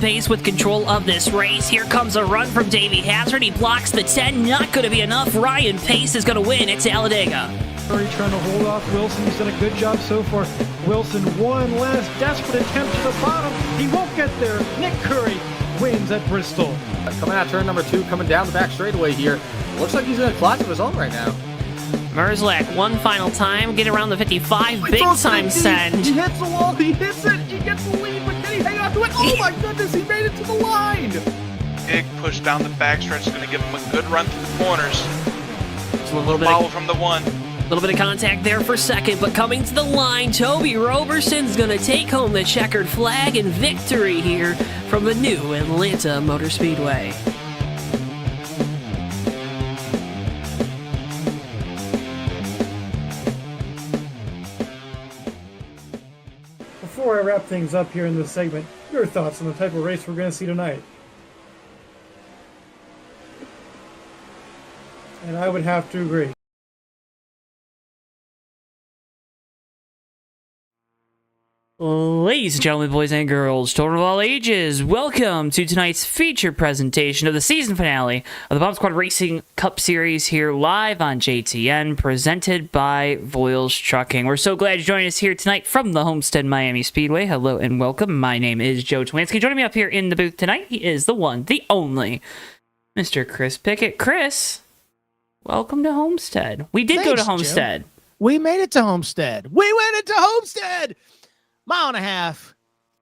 pace with control of this race. Here comes a run from Davey Hazard. He blocks the 10. Not going to be enough. Ryan Pace is going to win at Talladega. Already trying to hold off Wilson. He's done a good job so far. Wilson, one last desperate attempt to the bottom. He won't get there. Nick Curry wins at Bristol. Coming out turn number 2, coming down the back straightaway here. Looks like he's in a class of his own right now. Merzlak, one final time, get around the 55, big time send. He hits the wall, he hits it, he gets the lead, but can he hang on to it? Oh my goodness, he made it to the line! Big push down the backstretch is going to give him a good run through the corners. A little bit Follow from the 1. A little bit of contact there for second, but coming to the line, Toby Roberson's going to take home the checkered flag and victory here from the new Atlanta Motor Speedway. Before I wrap things up here in this segment, your thoughts on the type of race we're going to see tonight? And I would have to agree. Ladies and gentlemen, boys and girls, children of all ages, welcome to tonight's feature presentation of the season finale of the Bomb Squad Racing Cup Series here live on JTN, presented by Voiles Trucking. We're so glad you're joining us here tonight from the Homestead-Miami Speedway. Hello and welcome. My name is JoeTowNetwork. Joining me up here in the booth tonight, he is the one, the only, Mr. Chris Pickett. Chris, welcome to Homestead. We did go to Homestead. Joe. We made it to Homestead. We went into Homestead! Mile and a half,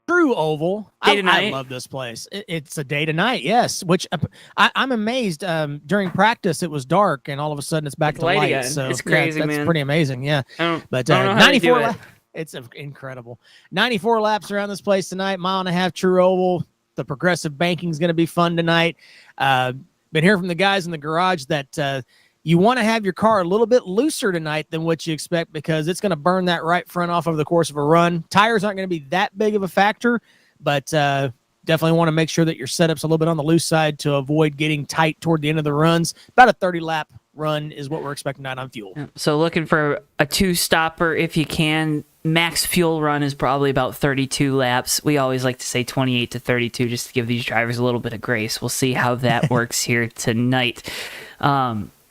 true oval. I love this place. It's a day to night, yes. Which I'm amazed. During practice, it was dark, and all of a sudden, it's back to light. Again. So it's crazy, that's man. Pretty amazing, yeah. But 94. It's incredible. 94 laps around this place tonight. Mile and a half, true oval. The progressive banking is going to be fun tonight. Been hearing from the guys in the garage that. You want to have your car a little bit looser tonight than what you expect because it's going to burn that right front off over the course of a run. Tires aren't going to be that big of a factor, but definitely want to make sure that your setup's a little bit on the loose side to avoid getting tight toward the end of the runs. About a 30-lap run is what we're expecting tonight on fuel. So looking for a 2-stopper if you can. Max fuel run is probably about 32 laps. We always like to say 28 to 32 just to give these drivers a little bit of grace. We'll see how that works here tonight.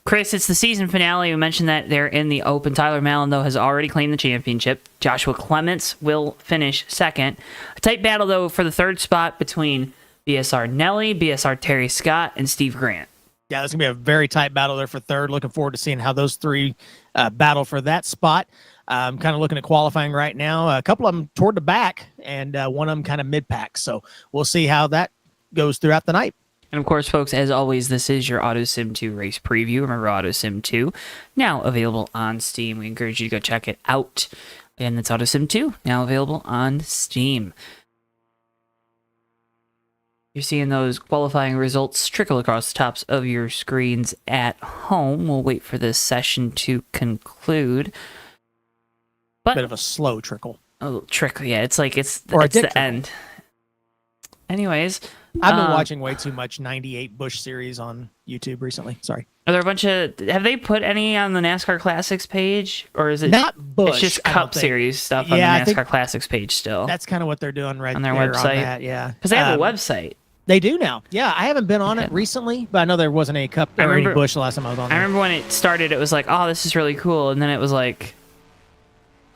Chris, it's the season finale. We mentioned that they're in the Open. Tyler Mallon, though, has already claimed the championship. Joshua Clements will finish second. A tight battle, though, for the third spot between BSR Nelly, BSR Terry Scott, and Steve Grant. Yeah, there's going to be a very tight battle there for third. Looking forward to seeing how those three battle for that spot. I'm kind of looking at qualifying right now. A couple of them toward the back, and one of them kind of mid-pack. So we'll see how that goes throughout the night. And of course, folks, as always, this is your AutoSim 2 race preview. Remember, AutoSim 2, now available on Steam. We encourage you to go check it out. And it's AutoSim 2, now available on Steam. You're seeing those qualifying results trickle across the tops of your screens at home. We'll wait for this session to conclude. But bit of a slow trickle. A little trickle, yeah. It's like it's the trickle. end. Anyways, I've been watching way too much 98 Busch series on YouTube recently. Sorry. Are there a bunch of... Have they put any on the NASCAR Classics page? Or is it... Not Busch. It's just Cup Series stuff on the NASCAR Classics page still. That's kind of what they're doing right on their there website. On that, yeah. Because they have a website. They do now. Yeah, I haven't been on it recently, but I know there wasn't any Cup or any Busch the last time I was on there. I remember when it started, it was like, oh, this is really cool. And then it was like...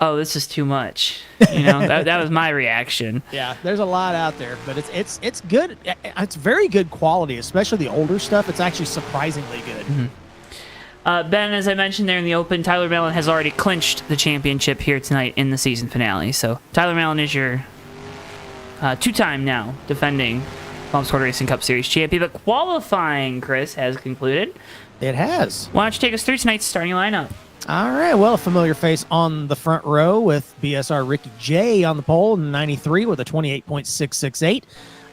oh, this is too much. You know, that was my reaction. Yeah, there's a lot out there, but it's good. It's very good quality, especially the older stuff. It's actually surprisingly good. Mm-hmm. Ben, as I mentioned there in the Open, Tyler Mallon has already clinched the championship here tonight in the season finale. So Tyler Mallon is your two-time now defending Bomb Squad Racing Cup Series champion. But qualifying, Chris, has concluded. It has. Why don't you take us through tonight's starting lineup? All right, well, a familiar face on the front row with BSR Ricky J on the pole in 93 with a 28.668.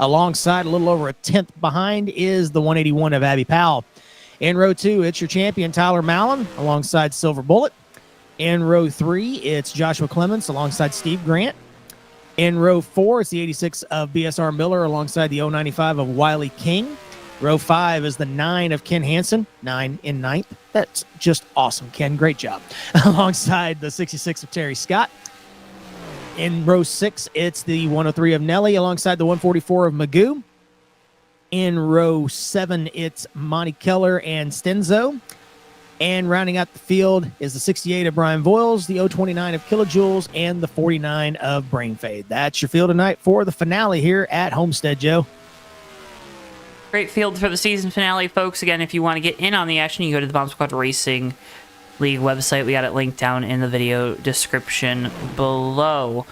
Alongside, a little over a tenth behind, is the 181 of Abby Powell. In row 2, it's your champion, Tyler Mallon, alongside Silver Bullet. In row 3, it's Joshua Clements alongside Steve Grant. In row 4, it's the 86 of BSR Miller alongside the 095 of Wiley King. Row 5 is the 9 of Ken Hansen, 9 in 9th. That's just awesome, Ken. Great job. Alongside the 66 of Terry Scott. In row 6, it's the 103 of Nelly alongside the 144 of Magoo. In row 7, it's Monty Keller and Stenzo. And rounding out the field is the 68 of Brian Voiles, the 029 of Kilojoules, and the 49 of Brain Fade. That's your field tonight for the finale here at Homestead, Joe. Great field for the season finale, folks. Again, if you want to get in on the action, you go to the Bomb Squad Racing League website. We got it linked down in the video description below.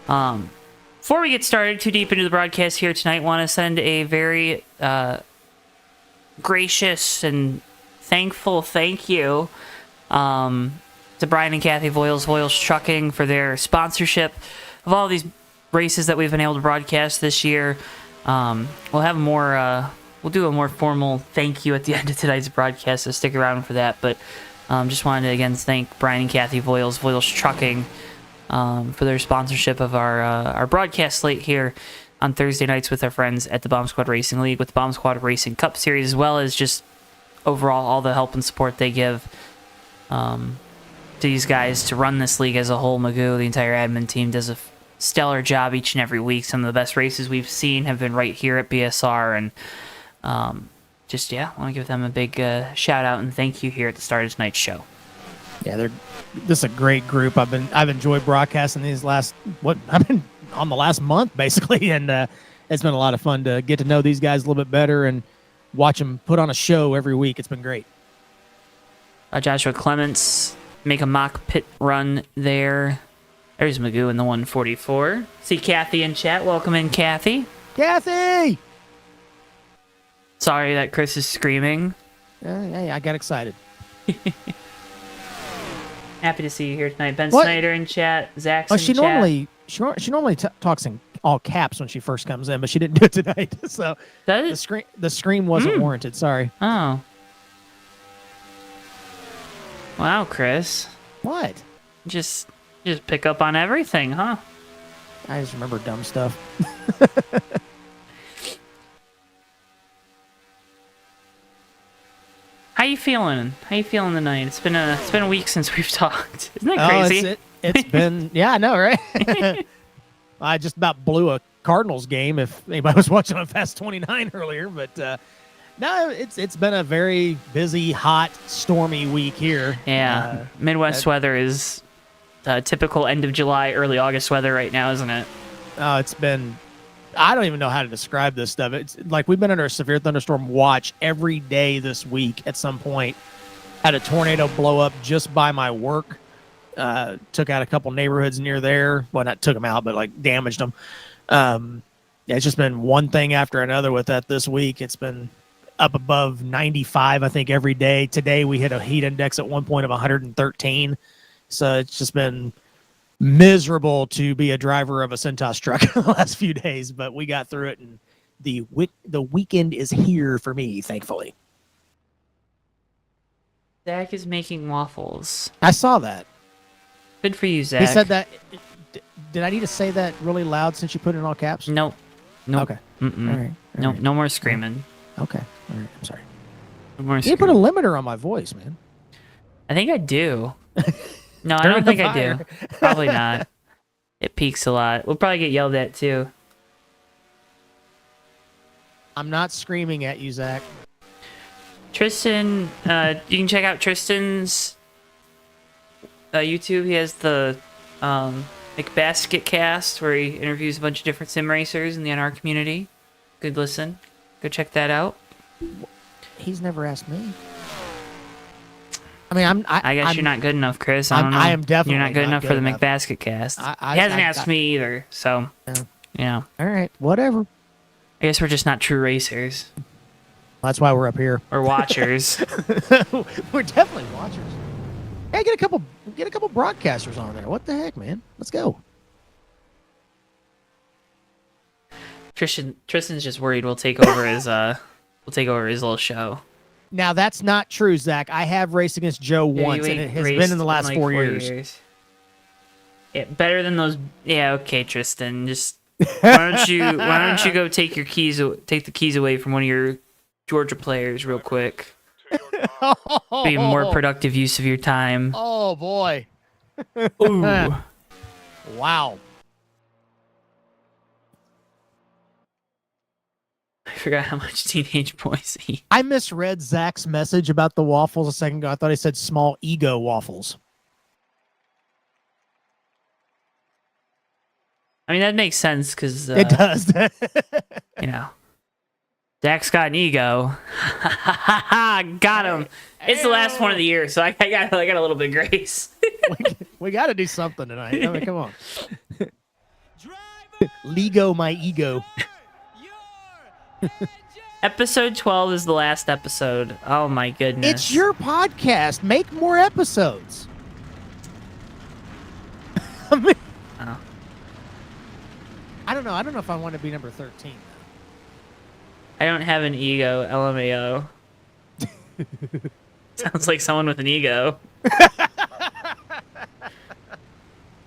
Before we get started too deep into the broadcast here tonight, want to send a very gracious and thankful thank you to Brian and Kathy Voiles Trucking for their sponsorship of all these races that we've been able to broadcast this year. We'll have more. We'll do a more formal thank you at the end of tonight's broadcast, so stick around for that. But just wanted to again thank Brian and Kathy Voiles Trucking for their sponsorship of our broadcast slate here on Thursday nights with our friends at the Bomb Squad Racing League, with the Bomb Squad Racing Cup Series, as well as just overall all the help and support they give to these guys to run this league as a whole. Magoo, the entire admin team, does a stellar job each and every week. Some of the best races we've seen have been right here at BSR, and I want to give them a big shout out and thank you here at the start of tonight's show. Yeah, this is a great group. I've enjoyed broadcasting these I've been on the last month basically, and it's been a lot of fun to get to know these guys a little bit better and watch them put on a show every week. It's been great. Joshua Clements make a mock pit run there. There's Magoo in the 144. See Kathy in chat. Welcome in, Kathy. Kathy! Sorry that Chris is screaming. Hey, I got excited. Happy to see you here tonight. Ben Snyder in chat. Zach's in she chat. she normally talks in all caps when she first comes in, but she didn't do it tonight. So the scream wasn't warranted. Sorry. Oh. Wow, Chris. What? Just pick up on everything, huh? I just remember dumb stuff. How you feeling? How you feeling tonight? It's been a week since we've talked. Isn't that crazy? It's been I know, right? I just about blew a Cardinals game if anybody was watching on Fast 29 earlier, but no, it's been a very busy, hot, stormy week here. Yeah, Midwest weather is typical end of July, early August weather right now, isn't it? Oh, it's been. I don't even know how to describe this stuff. It's like we've been under a severe thunderstorm watch every day this week at some point. Had a tornado blow up just by my work. Took out a couple neighborhoods near there. Well, not took them out, but like damaged them. It's just been one thing after another with that this week. It's been up above 95, I think, every day. Today we hit a heat index at one point of 113. So it's just been miserable to be a driver of a Centos truck the last few days, but we got through it, and the weekend is here for me, thankfully. Zach is making waffles. I saw that. Good for you, Zach. He said that. Did I need to say that really loud since you put it in all caps? Nope. Okay. Mm-mm. All right. No more screaming. Okay. All right. I'm sorry. No more You screaming. put a limiter on my voice, man. I think I do. No, I don't think I do. Probably not. It peaks a lot. We'll probably get yelled at, too. I'm not screaming at you, Zach. Tristan, you can check out Tristan's YouTube. He has the McBasket cast where he interviews a bunch of different sim racers in the NR community. Good listen. Go check that out. He's never asked me. I mean, I guess you're not good enough, Chris. I don't know. I am definitely You're not good enough for the enough. McBasket cast. He hasn't asked me either, so Yeah. All right, whatever. I guess we're just not true racers That's why we're up here. or watchers. We're definitely watchers. Hey, get a couple broadcasters on there. What the heck, man? Let's go. Tristan's just worried we'll take over his little show. Now that's not true, Zach. I have raced against Joe once, and it has been in the last like 4 years. Yeah, better than those. Yeah, okay, Tristan. Just why don't you go take the keys away from one of your Georgia players real quick. Be a more productive use of your time. Oh boy. Ooh. Wow. forgot how much teenage boys eat. I misread Zach's message about the waffles a second ago. I thought he said small ego waffles. I mean, that makes sense because It does. you know, Dak's got an ego. Got him. It's the last one of the year, so I got a little bit of grace. we got to do something tonight. I mean, come on. Lego my ego. Episode 12 is the last episode. Oh my goodness. It's your podcast. Make more episodes. I mean, Oh. I don't know. I don't know if I want to be number 13. I don't have an ego, LMAO. Sounds like someone with an ego.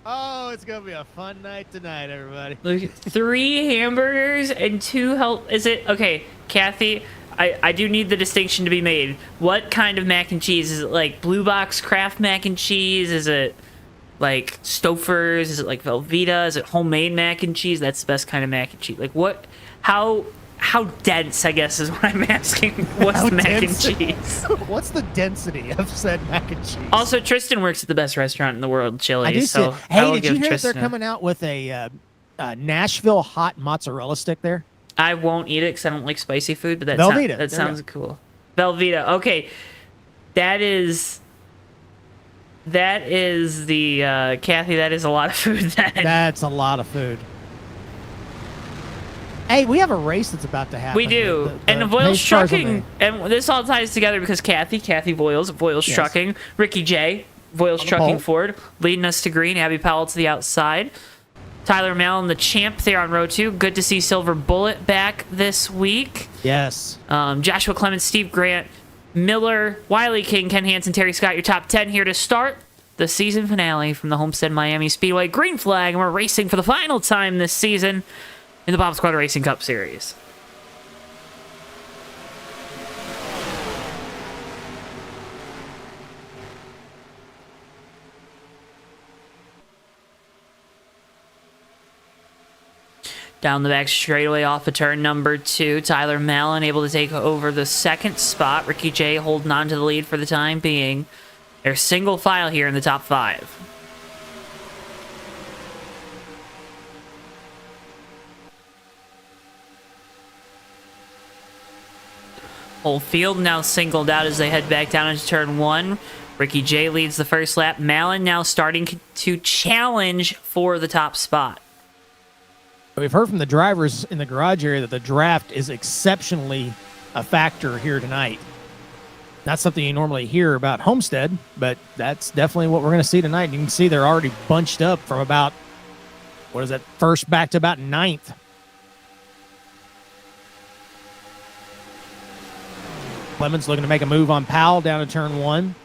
Oh, it's going to be a fun night tonight, everybody. Look, 3 hamburgers and 2 help. Is it okay, Kathy? I do need the distinction to be made. What kind of mac and cheese is it? Like Blue Box Kraft mac and cheese? Is it like Stouffer's? Is it like Velveeta? Is it homemade mac and cheese? That's the best kind of mac and cheese. Like what? How dense? I guess is what I'm asking. What's the mac and cheese? What's the density of said mac and cheese? Also, Tristan works at the best restaurant in the world, Chili's. I do see so it. I Hey, will did you give hear that Tristan they're coming out with a Nashville hot mozzarella stick there? I won't eat it because I don't like spicy food, but Velveeta. that sounds cool. Velveeta. Okay, that is the Kathy. That is a lot of food. Then That's a lot of food. Hey, we have a race that's about to happen. we do, and the pace Voiles cars on Trucking, and this all ties together because Kathy Voiles, Yes. Trucking, Ricky J, Voiles On the Trucking pole. Ford, leading us to green. Abby Powell to the outside. Tyler Mallon, the champ, there on row 2. Good to see Silver Bullet back this week. Yes. Joshua Clemens, Steve Grant, Miller, Wiley King, Ken Hansen, Terry Scott, your top 10 here to start the season finale from the Homestead-Miami Speedway. Green flag, and we're racing for the final time this season in the Bob Squad Racing Cup Series. Down the back straightaway off of turn number 2, Tyler Mallon able to take over the second spot. Ricky J holding on to the lead for the time being. They're single file here in the top 5. Whole field now singled out as they head back down into turn 1. Ricky J leads the first lap. Mallon now starting to challenge for the top spot. We've heard from the drivers in the garage area that the draft is exceptionally a factor here tonight. Not something you normally hear about Homestead, but that's definitely what we're going to see tonight. You can see they're already bunched up from about, what is that, first back to about 9th. Clemens looking to make a move on Powell down to turn 1.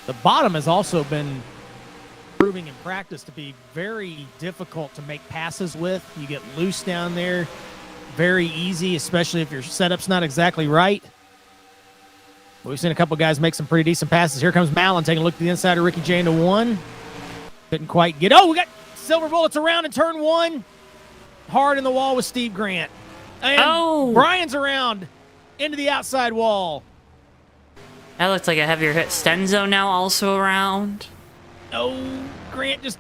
The bottom has also been proving in practice to be very difficult to make passes with. You get loose down there very easy, especially if your setup's not exactly right. We've seen a couple guys make some pretty decent passes. Here comes Mallon taking a look at the inside of Ricky J into 1. Couldn't quite get. Oh, we got Silver Bullets around in turn 1. Hard in the wall with Steve Grant. And Brian's around into the outside wall. That looks like a heavier hit. Stenzo now also around. Oh, Grant just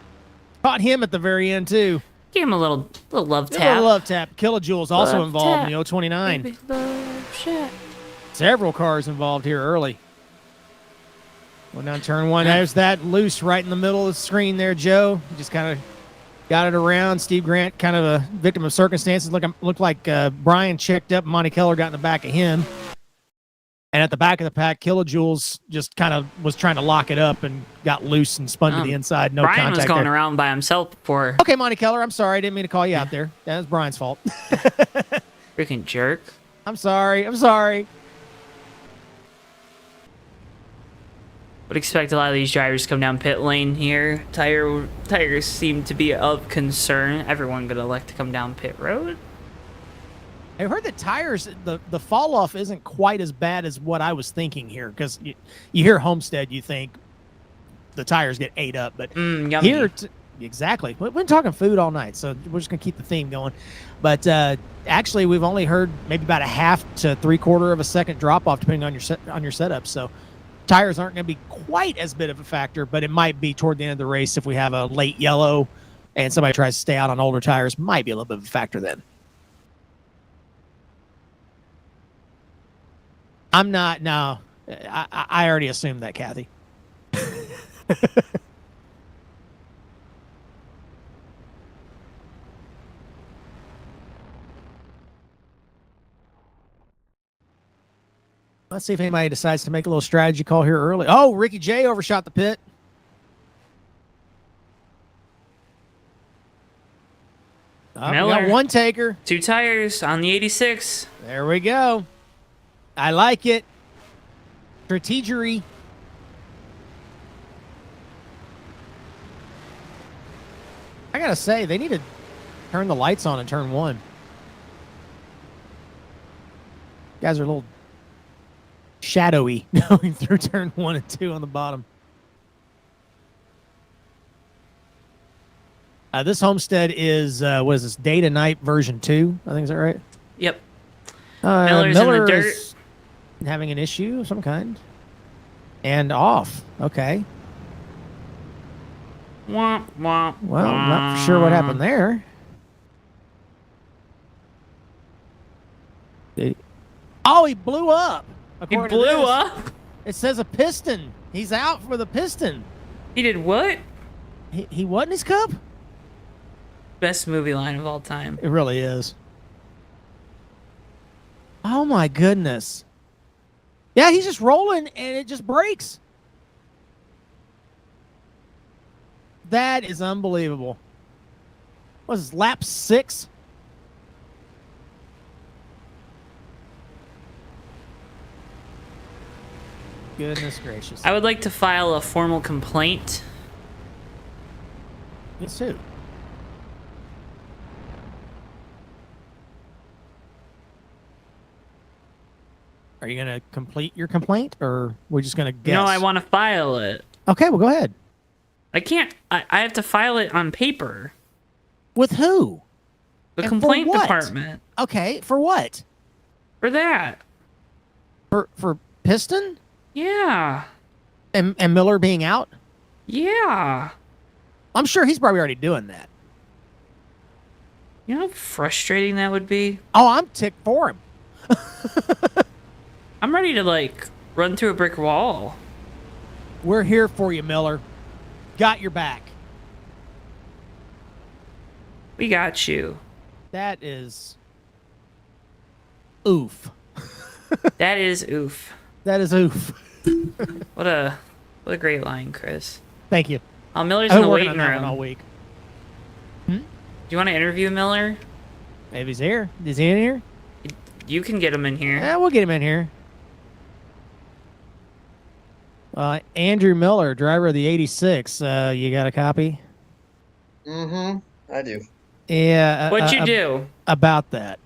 caught him at the very end, too. Give him a little love A tap. little love tap. Kilojoule's also Love involved tap. in the 029. Baby love shit. Several cars involved here early. Went down turn 1. There's that loose right in the middle of the screen there, Joe. Just kind of got it around. Steve Grant, kind of a victim of circumstances. Looked like Brian checked up. Monty Keller got in the back of him. And at the back of the pack, Kilojoules just kind of was trying to lock it up and got loose and spun to the inside. No Brian contact was going there. around by himself before. Okay, Monty Keller, I'm sorry. I didn't mean to call you out there. That was Brian's fault. Freaking jerk. I'm sorry. I'm sorry. Would expect a lot of these drivers to come down pit lane here. Tires seem to be of concern. Everyone gonna elect to come down pit road. I've heard that tires, the fall off isn't quite as bad as what I was thinking here, because you hear Homestead, you think the tires get ate up, but Yummy. here, exactly. We've been talking food all night, so we're just gonna keep the theme going. But actually, we've only heard maybe about a half to 3/4 of a second drop off, depending on your setup. So tires aren't going to be quite as big of a factor, but it might be toward the end of the race if we have a late yellow and somebody tries to stay out on older tires. Might be a little bit of a factor then. I'm not. No, I already assumed that, Kathy. Let's see if anybody decides to make a little strategy call here early. Oh, Ricky J overshot the pit. Oh, we got one taker. 2 tires on the 86. There we go. I like it. Strategery. I gotta say, they need to turn the lights on in turn 1. Guys are a little shadowy going through turn 1 and 2 on the bottom. This Homestead is, what is this, day to night version 2? I think, is that right? Yep. Miller's in the dirt. is having an issue of some kind. And off. Okay. Wah, wah, Well, I'm not sure what happened there. Oh, he blew up. He according to blew this. up? It says a piston. He's out for the piston. He did what? He what in his cup? Best movie line of all time. It really is. Oh my goodness. Yeah, he's just rolling and it just breaks. That is unbelievable. What is this, lap 6? Goodness gracious. I would like to file a formal complaint. Me too. Are you going to complete your complaint, or we're just going to guess? No, I want to file it. Okay, well, go ahead. I can't. I have to file it on paper. With who? The And complaint for what? department. Okay, for what? For that. For piston Yeah. and Miller being out? Yeah. I'm sure he's probably already doing that. You know how frustrating that would be? Oh, I'm ticked for him. I'm ready to, like, run through a brick wall. We're here for you, Miller. Got your back. We got you. That is oof. That is oof. That is oof. What a great line, Chris. Thank you. Oh, Miller's I've in been the working waiting on that one room. all week. Do you want to interview Miller? Maybe he's here. Is he in here? You can get him in here. Yeah, we'll get him in here. Andrew Miller, driver of the 86. You got a copy? Mm-hmm. I do. Yeah. What'd you do? About that?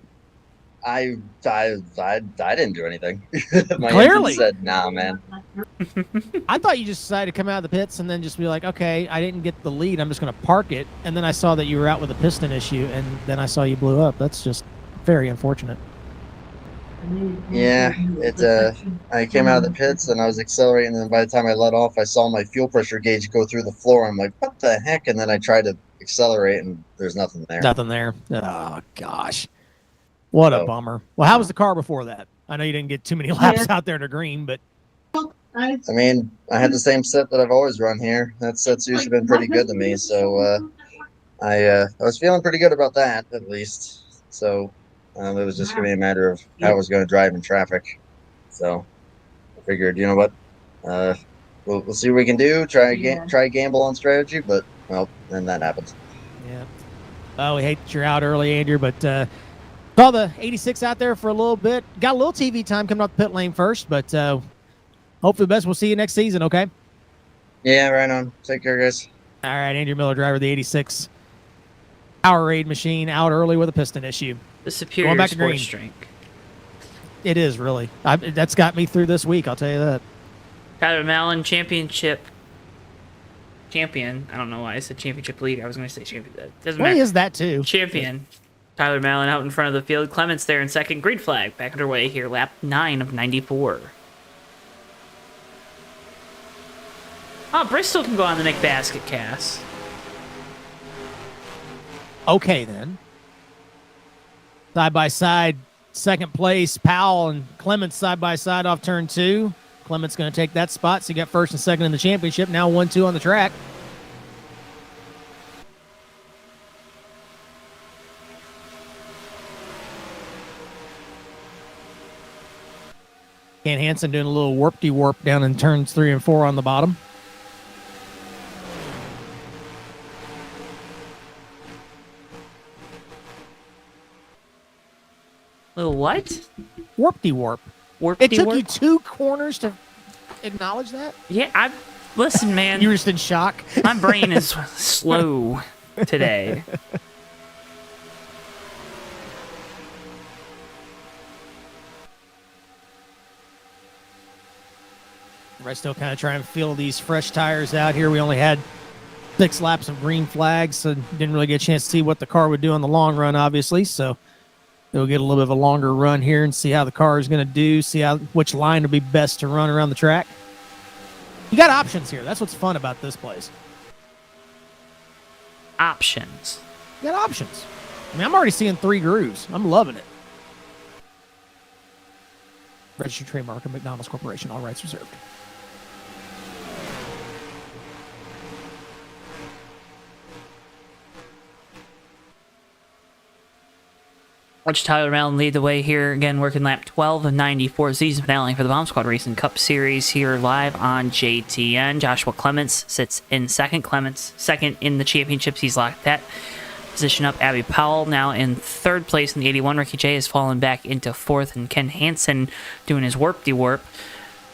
I didn't do anything. My Clearly. engine said, nah, man. I thought you just decided to come out of the pits and then just be like, okay, I didn't get the lead. I'm just going to park it. And then I saw that you were out with a piston issue, and then I saw you blew up. That's just very unfortunate. Yeah, I came out of the pits and I was accelerating, and then by the time I let off, I saw my fuel pressure gauge go through the floor. I'm like, what the heck? And then I tried to accelerate, and there's nothing there. Nothing there. Oh, gosh. What a bummer. Well, how was the car before that? I know you didn't get too many laps out there to green, but... I mean, I had the same set that I've always run here. That set's usually been pretty good to me, so I was feeling pretty good about that, at least. So it was just going to be a matter of how I was going to drive in traffic. So I figured, you know what, we'll see what we can do, try gamble on strategy, but, well, then that happens. Yeah. Oh, we hate that you're out early, Andrew, but saw the 86 out there for a little bit. Got a little TV time coming up the pit lane first, but hopefully the best. We'll see you next season, okay? Yeah, right on. Take care, guys. All right, Andrew Miller, driver of the 86 Powerade machine, out early with a piston issue. The superior Going back to sports green. drink. It is really. That's got me through this week. I'll tell you that. Tyler Mallon, championship champion. I don't know why I said championship leader. I was going to say champion. That doesn't Well, matter. he is that too. Champion. Tyler Mallon out in front of the field. Clements there in second. Green flag back underway here. Lap 9 of 94. Oh, Bristol can go on the Nick Basket cast. Okay, then. Side by side, second place. Powell and Clements side by side off turn 2. Clements going to take that spot. So you got first and second in the championship. Now 1-2 on the track. Ken Hansen doing a little warp-de-warp down in turns 3 and 4 on the bottom. Little what? Warp-de-warp. Warp. It took you 2 corners to acknowledge that? Yeah, listen, man. You were just in shock? My brain is slow today. We're still kind of trying to feel these fresh tires out here. We only had 6 laps of green flags, so didn't really get a chance to see what the car would do in the long run, obviously. So we'll get a little bit of a longer run here and see how the car is going to do, see which line would be best to run around the track. You got options here. That's what's fun about this place. Options. You got options. I mean, I'm already seeing 3 grooves. I'm loving it. Registered trademark of McDonald's Corporation. All rights reserved. Watch Tyler Mallon lead the way here. Again, working lap 12 of 94. Season finale for the Bomb Squad Racing Cup Series here live on JTN. Joshua Clements sits in second. Clements second in the championships. He's locked that position up. Abby Powell now in third place in the 81. Ricky J has fallen back into fourth. And Ken Hansen doing his warp-de-warp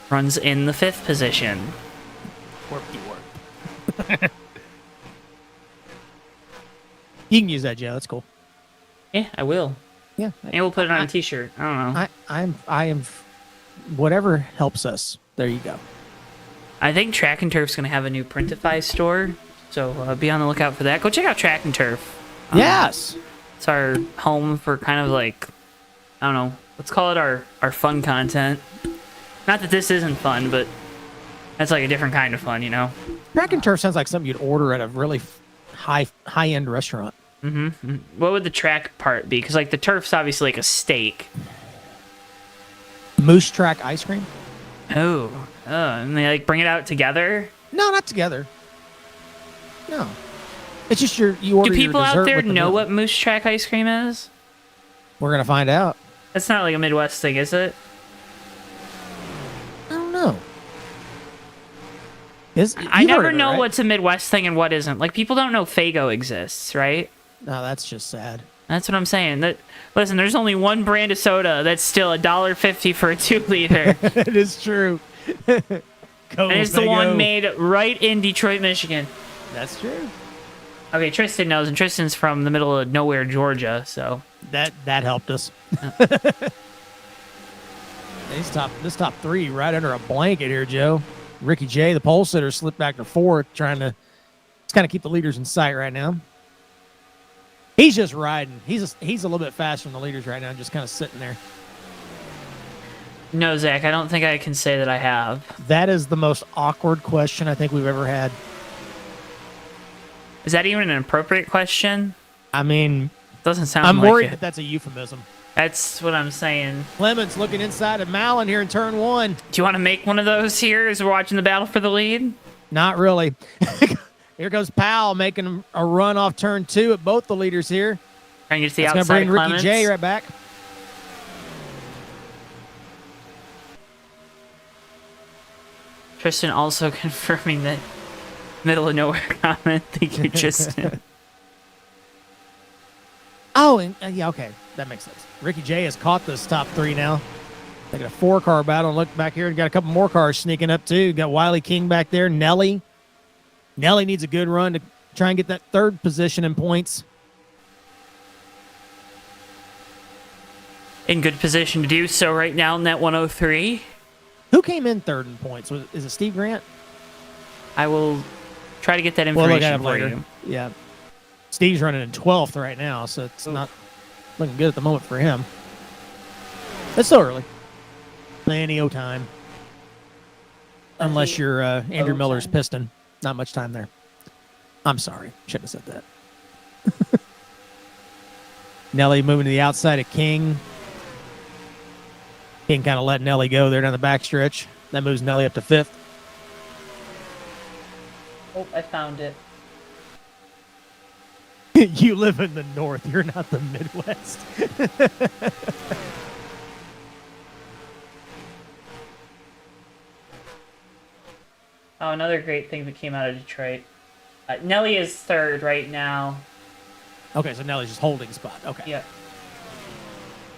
runs in the fifth position. Warp-de-warp. You can use that, Joe. That's cool. Yeah, I will. Yeah. And we'll put it on a t-shirt. I don't know. I am whatever helps us. There you go. I think Track and Turf's going to have a new Printify store, so be on the lookout for that. Go check out Track and Turf. Yes. It's our home for kind of like, I don't know, let's call it our fun content. Not that this isn't fun, but that's like a different kind of fun, you know? Track and Turf sounds like something you'd order at a really high-end restaurant. Mm-hmm. What would the track part be? Because like the turf's obviously like a steak. Moose Track ice cream? Oh, and they like bring it out together? No, not together. No. It's just you order Do people your dessert out there with the know meal. what Moose Track ice cream is? We're going to find out. That's not like a Midwest thing, is it? I don't know. I never know what's a Midwest thing and what isn't. Like, people don't know Faygo exists, right? No, that's just sad. That's what I'm saying. Listen, there's only one brand of soda that's still $1.50 for a 2-liter. It is true. And it's the one made right in Detroit, Michigan. That's true. Okay, Tristan knows, and Tristan's from the middle of nowhere, Georgia, so. That helped us. This top 3 right under a blanket here, Joe. Ricky J, the pole sitter, slipped back to 4th, trying to just kind of keep the leaders in sight right now. He's just riding. He's a little bit faster than the leaders right now, just kind of sitting there. No, Zach, I don't think I can say that I have. That is the most awkward question I think we've ever had. Is that even an appropriate question? I mean, Doesn't sound I'm like worried it. that that's a euphemism. That's what I'm saying. Clements looking inside of Mallon here in turn 1. Do you want to make one of those here as we're watching the battle for the lead? Not really. Here goes Powell making a run off turn 2 at both the leaders here. Trying to get to the That's outside going to of bring Clements. Ricky J right back. Tristan also confirming that middle of nowhere comment. Thank you, Tristan. Oh, and yeah, okay. That makes sense. Ricky J has caught this top 3 now. They got a 4-car battle. Look back here. Got a couple more cars sneaking up, too. Got Wiley King back there. Nelly needs a good run to try and get that 3rd position in points. in good position to do so right now in that 103. Who came in third in points? Is it Steve Grant? I will try to get that We'll look information at it for later. you. Yeah. Steve's running in 12th right now, so it's not looking good at the moment for him. It's still early. Plenty of time. Unless you're Andrew Miller's piston. Not much time there. I'm sorry. Shouldn't have said that. Nelly moving to the outside of King. King kind of let Nelly go there down the backstretch. That moves Nelly up to 5th. Oh, I found it. You live in the north. You're not the Midwest. Oh, another great thing that came out of Detroit. Nelly is third right now. Okay, so Nelly's just holding spot. Okay. Yep.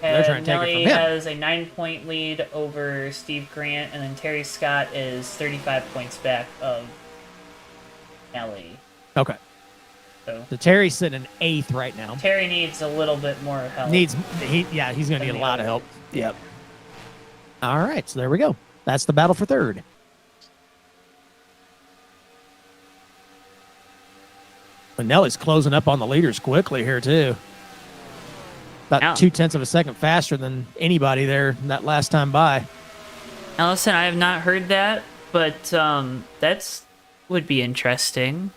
They're trying And to take it Nelly from him. has a 9-point lead over Steve Grant, and then Terry Scott is 35 points back of Nelly. Okay. So So Terry's sitting in 8th right now. Terry needs a little bit more help. He's going to need a lot of help. Yep. All right, so there we go. That's the battle for third. But Nelly's closing up on the leaders quickly here, too. About Now- 0.2 of a second faster than anybody there that last time by. Now, listen, I have not heard that, but that's would be interesting.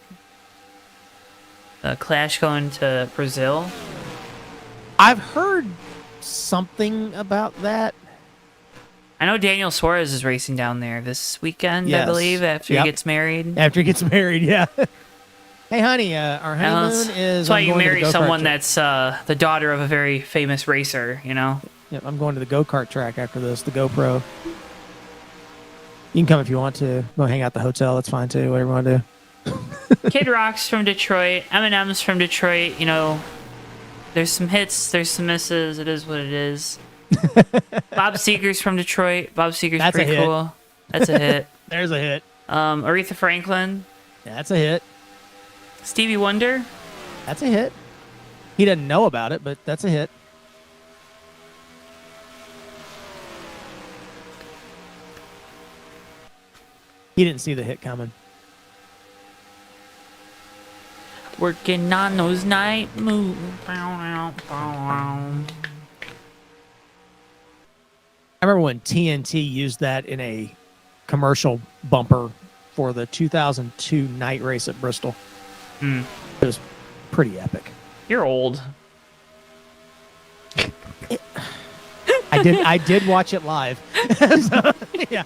Clash going to Brazil. I've heard something about that. I know Daniel Suarez is racing down there this weekend, I Yes. believe, after Yep. he gets married. After he gets married, yeah. Hey, honey, our Now, honeymoon is... that's why I'm you going to the marry go-kart someone track. that's the daughter of a very famous racer, you know? Yep, I'm going to the go-kart track after this, the GoPro. You can come if you want to. Go hang out at the hotel. That's fine, too. Whatever you want to do. Kid Rock's from Detroit. Eminem's from Detroit. You know, there's some hits, there's some misses. It is what it is. Bob Seger's from Detroit. Bob Seger's That's a pretty hit. cool. That's a hit. There's a hit. Aretha Franklin. Yeah, that's a hit. Stevie Wonder. That's a hit. He doesn't know about it, but that's a hit. He didn't see the hit coming. Working on those night moves. I remember when TNT used that in a commercial bumper for the 2002 night race at Bristol. Hmm. It was pretty epic. You're old. I did watch it live. So, yeah.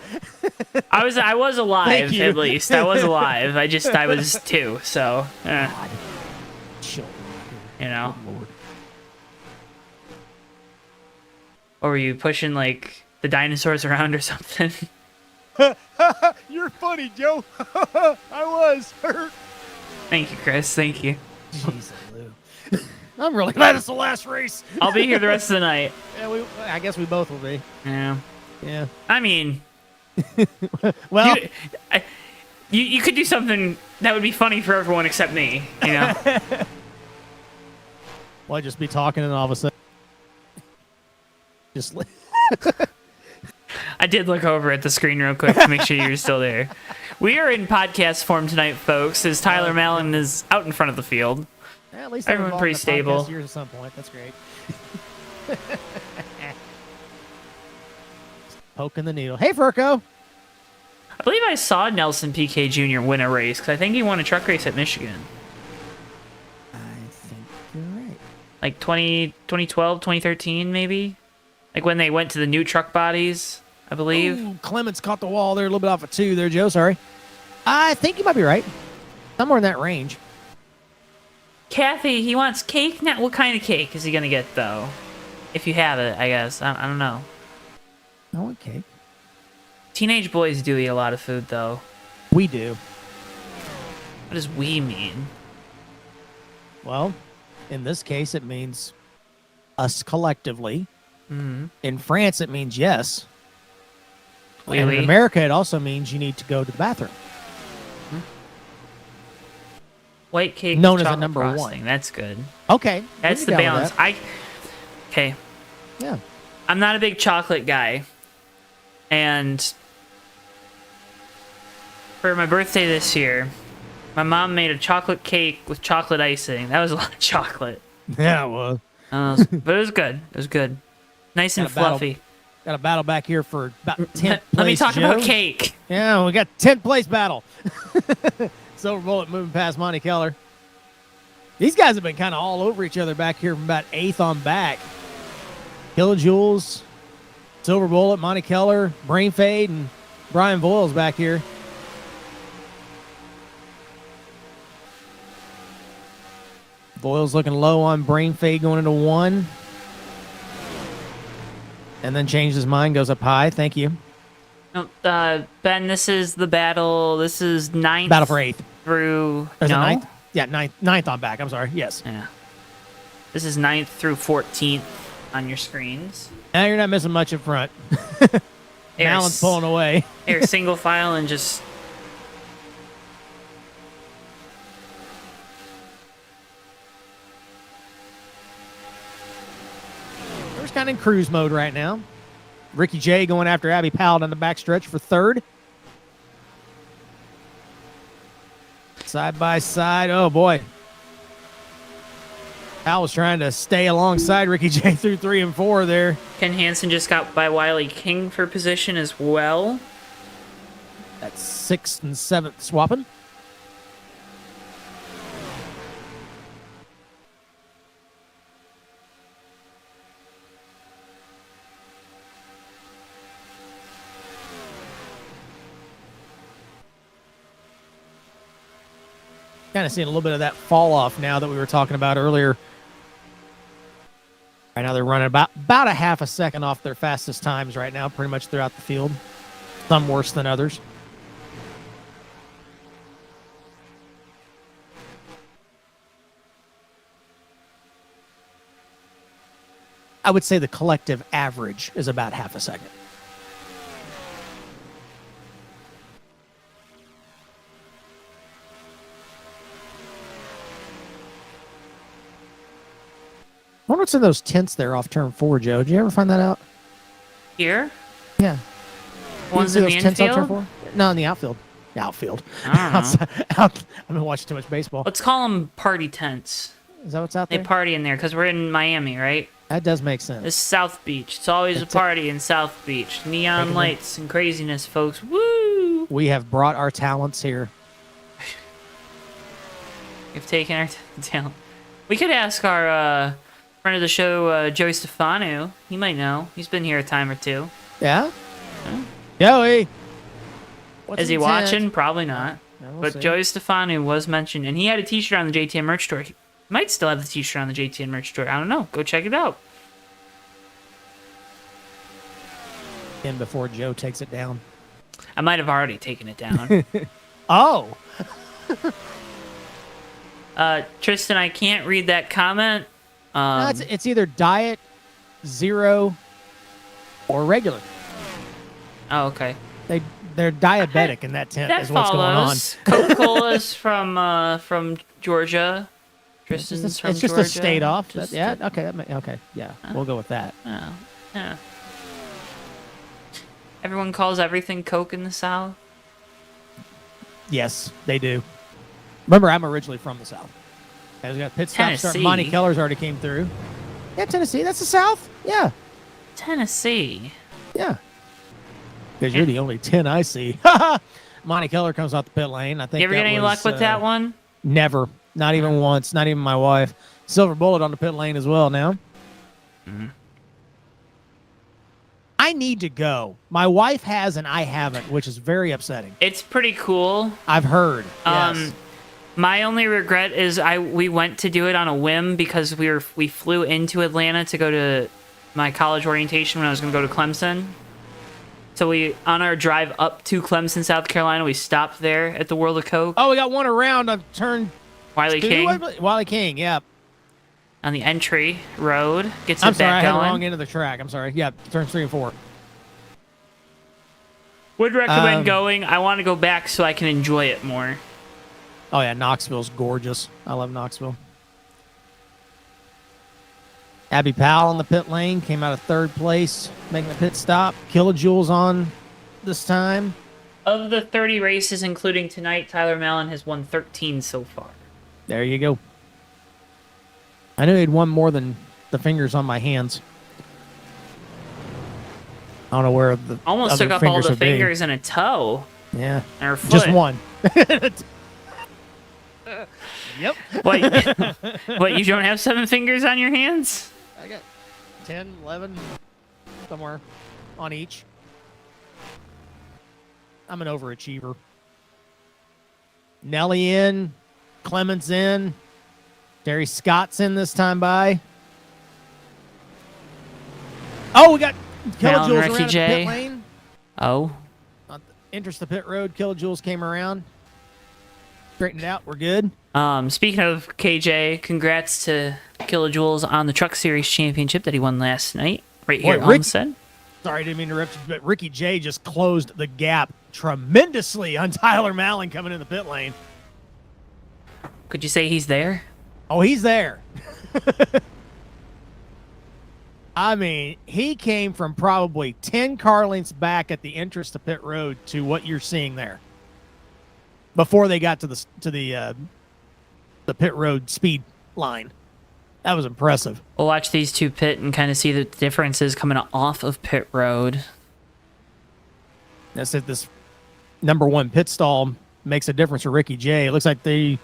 I was alive Thank you. at least. I was alive. I was 2, so God. Chill. you know. Good Lord. Or were you pushing like the dinosaurs around or something? You're funny, Joe. I was hurt. Thank you, Chris. Thank you. Jeez, Lou. I'm really glad it's the last race. I'll be here the rest of the night. Yeah, I guess we both will be. Yeah. Yeah. I mean, Well, you could do something that would be funny for everyone except me. You know. I'll just be talking and all of a sudden, just I did look over at the screen real quick to make sure you were still there. We are in podcast form tonight, folks, as Tyler Mallon is out in front of the field. at least Everyone I'm pretty stable. Here at some point. That's great. Poking the needle. Hey, Furco. I believe I saw Nelson Piquet Jr. win a race because I think he won a truck race at Michigan. I think you're right. Like 2012, 2013, maybe? Like when they went to the new truck bodies, I believe. Ooh, Clements caught the wall there, a little bit off a 2 there, Joe. Sorry. I think you might be right. Somewhere in that range. Kathy, he wants cake now. What kind of cake is he going to get, though? If you have it, I guess. I don't know. Oh, okay. Teenage boys do eat a lot of food, though. We do. What does we mean? Well, in this case, it means us collectively. Mm-hmm. In France, it means yes. Oui, And oui. in America, it also means you need to go to the bathroom. White cake Known with as a chocolate number frosting. one. That's good. Okay. That's we the can go with balance. that. Okay. Yeah. I'm not a big chocolate guy. And for my birthday this year, my mom made a chocolate cake with chocolate icing. That was a lot of chocolate. Yeah, it was. But it was good. It was good. Nice and fluffy. Got a battle back here for about 10th place. Let me talk Joe. about cake. Yeah, we got 10th place battle. Silver Bullet moving past Monty Keller. These guys have been kind of all over each other back here from about 8th on back. Kilojoules, Silver Bullet, Monty Keller, Brain Fade, and Brian Voiles back here. Voiles looking low on Brain Fade going into 1. And then changed his mind, goes up high. Thank you. No, Ben, this is the battle. This is 9th. Battle for 8th. Through. Or is no? it 9th? Yeah, 9th on back. I'm sorry. Yes. Yeah. This is 9th through 14th on your screens. Now you're not missing much in front. Alan's pulling away. Here, single file and just. We're kind of in cruise mode right now. Ricky J going after Abby Powell on the backstretch for 3rd. Side by side. Oh, boy. Powell was trying to stay alongside Ricky J through 3 and 4 there. Ken Hansen just got by Wiley King for position as well. That's 6th and 7th swapping. Kind of seeing a little bit of that fall off now that we were talking about earlier. Right now they're running about a half a second off their fastest times right now, pretty much throughout the field. Some worse than others. I would say the collective average is about half a second. I wonder what's in those tents there off turn 4, Joe. Did you ever find that out? Here? Yeah. Ones in the infield? No, in the outfield. The outfield. I don't know. I've been watching too much baseball. Let's call them party tents. Is that what's out They there? party in there because we're in Miami, right? That does make sense. This is South Beach. It's always a party in South Beach. Neon lights and craziness, folks. Woo! We have brought our talents here. We've taken our talent. We could ask our friend of the show, Joey Stefano. He might know. He's been here a time or two. Yeah? Joey! Is he watching? Probably not. Yeah, we'll But see. Joey Stefano was mentioned, and he had a t-shirt on the JTN merch store. He might still have the t-shirt on the JTN merch store. I don't know. Go check it out. In before Joe takes it down. I might have already taken it down. Oh! Tristan, I can't read that comment. No, it's either diet, zero, or regular. Oh, okay. They're diabetic in that tent That is what's going on. follows. Coca-Cola's from Georgia. Tristan's from It's just Georgia. a state off. Just Yeah, a- okay. Okay, yeah. We'll go with that. Oh, yeah. Everyone calls everything Coke in the South. Yes, they do. Remember, I'm originally from the South. I was got pit stop start. Tennessee. Monty Keller's already came through. Yeah, Tennessee. That's the South. Yeah, Tennessee. yeah. Because you're the only 10 I see. Monty Keller comes out the pit lane. I think. You ever that get any was, luck with that one? Never. Not even once. Not even my wife. Silver Bullet on the pit lane as well now. Mm-hmm. I need to go. My wife has and I haven't, which is very upsetting. It's pretty cool. I've heard. Yes. My only regret is we went to do it on a whim because we flew into Atlanta to go to my college orientation when I was going to go to Clemson. So on our drive up to Clemson, South Carolina, we stopped there at the World of Coke. Oh, we got one around on turn Wiley 2. King Wiley King, yeah. on the entry road gets I'm it sorry, I back had the going. wrong end of the track. I'm sorry. Yeah, turns 3 and 4. Would recommend going. I want to go back so I can enjoy it more. Oh, yeah, Knoxville's gorgeous. I love Knoxville. Abby Powell in the pit lane came out of third place, making the pit stop. Kilojoules on this time. Of the 30 races, including tonight, Tyler Mallon has won 13 so far. There you go. I knew he'd won more than the fingers on my hands. I don't know where the Almost other took up all the would be. fingers and a toe. Yeah, Or foot. just one. Yep. What, you don't have 7 fingers on your hands? I got 10, 11, somewhere on each. I'm an overachiever. Nelly in, Clements in, Terry Scott's in this time by. Oh, we got Mallon, Kilojoules Ricky around the J. pit lane. Oh. Enters the pit road. Kilojoules came around. Straightened it out. We're good. Speaking of KJ, congrats to Kilojoules on the Truck Series championship that he won last night, right here Boy, at Rick- Homestead. Sorry, I didn't mean to interrupt you, but Ricky J just closed the gap tremendously on Tyler Mallon coming in the pit lane. Could you say he's there? Oh, he's there. I mean, he came from probably 10 car lengths back at the entrance to pit road to what you're seeing there before they got to the pit road speed line. That was impressive. We'll watch these two pit and kind of see the differences coming off of pit road. That's it. This number one pit stall makes a difference for Ricky J. It looks like there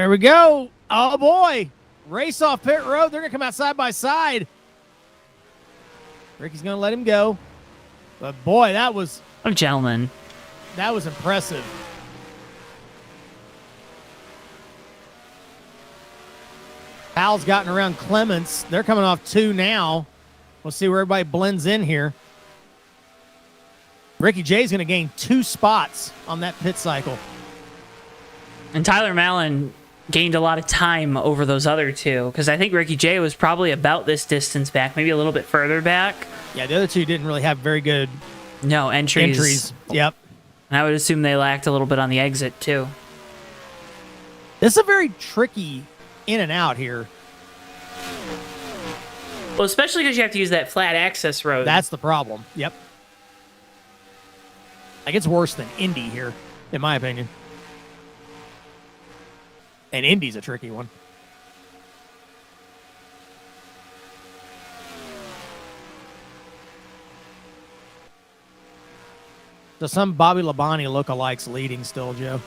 we go. Oh boy. Race off pit road. They're going to come out side by side. Ricky's going to let him go. But boy, that was Oh, gentlemen. impressive. Powell's gotten around Clements. They're coming off 2 now. We'll see where everybody blends in here. Ricky J's going to gain 2 spots on that pit cycle. And Tyler Mallon gained a lot of time over those other two, because I think Ricky J was probably about this distance back, maybe a little bit further back. Yeah, the other two didn't really have very good No, entries. Yep. And I would assume they lacked a little bit on the exit, too. This is a very tricky in and out here. Well, especially because you have to use that flat access road. That's the problem. Yep. Like, it's worse than Indy here, in my opinion. And Indy's a tricky one. So some Bobby Labonte lookalikes leading still, Joe.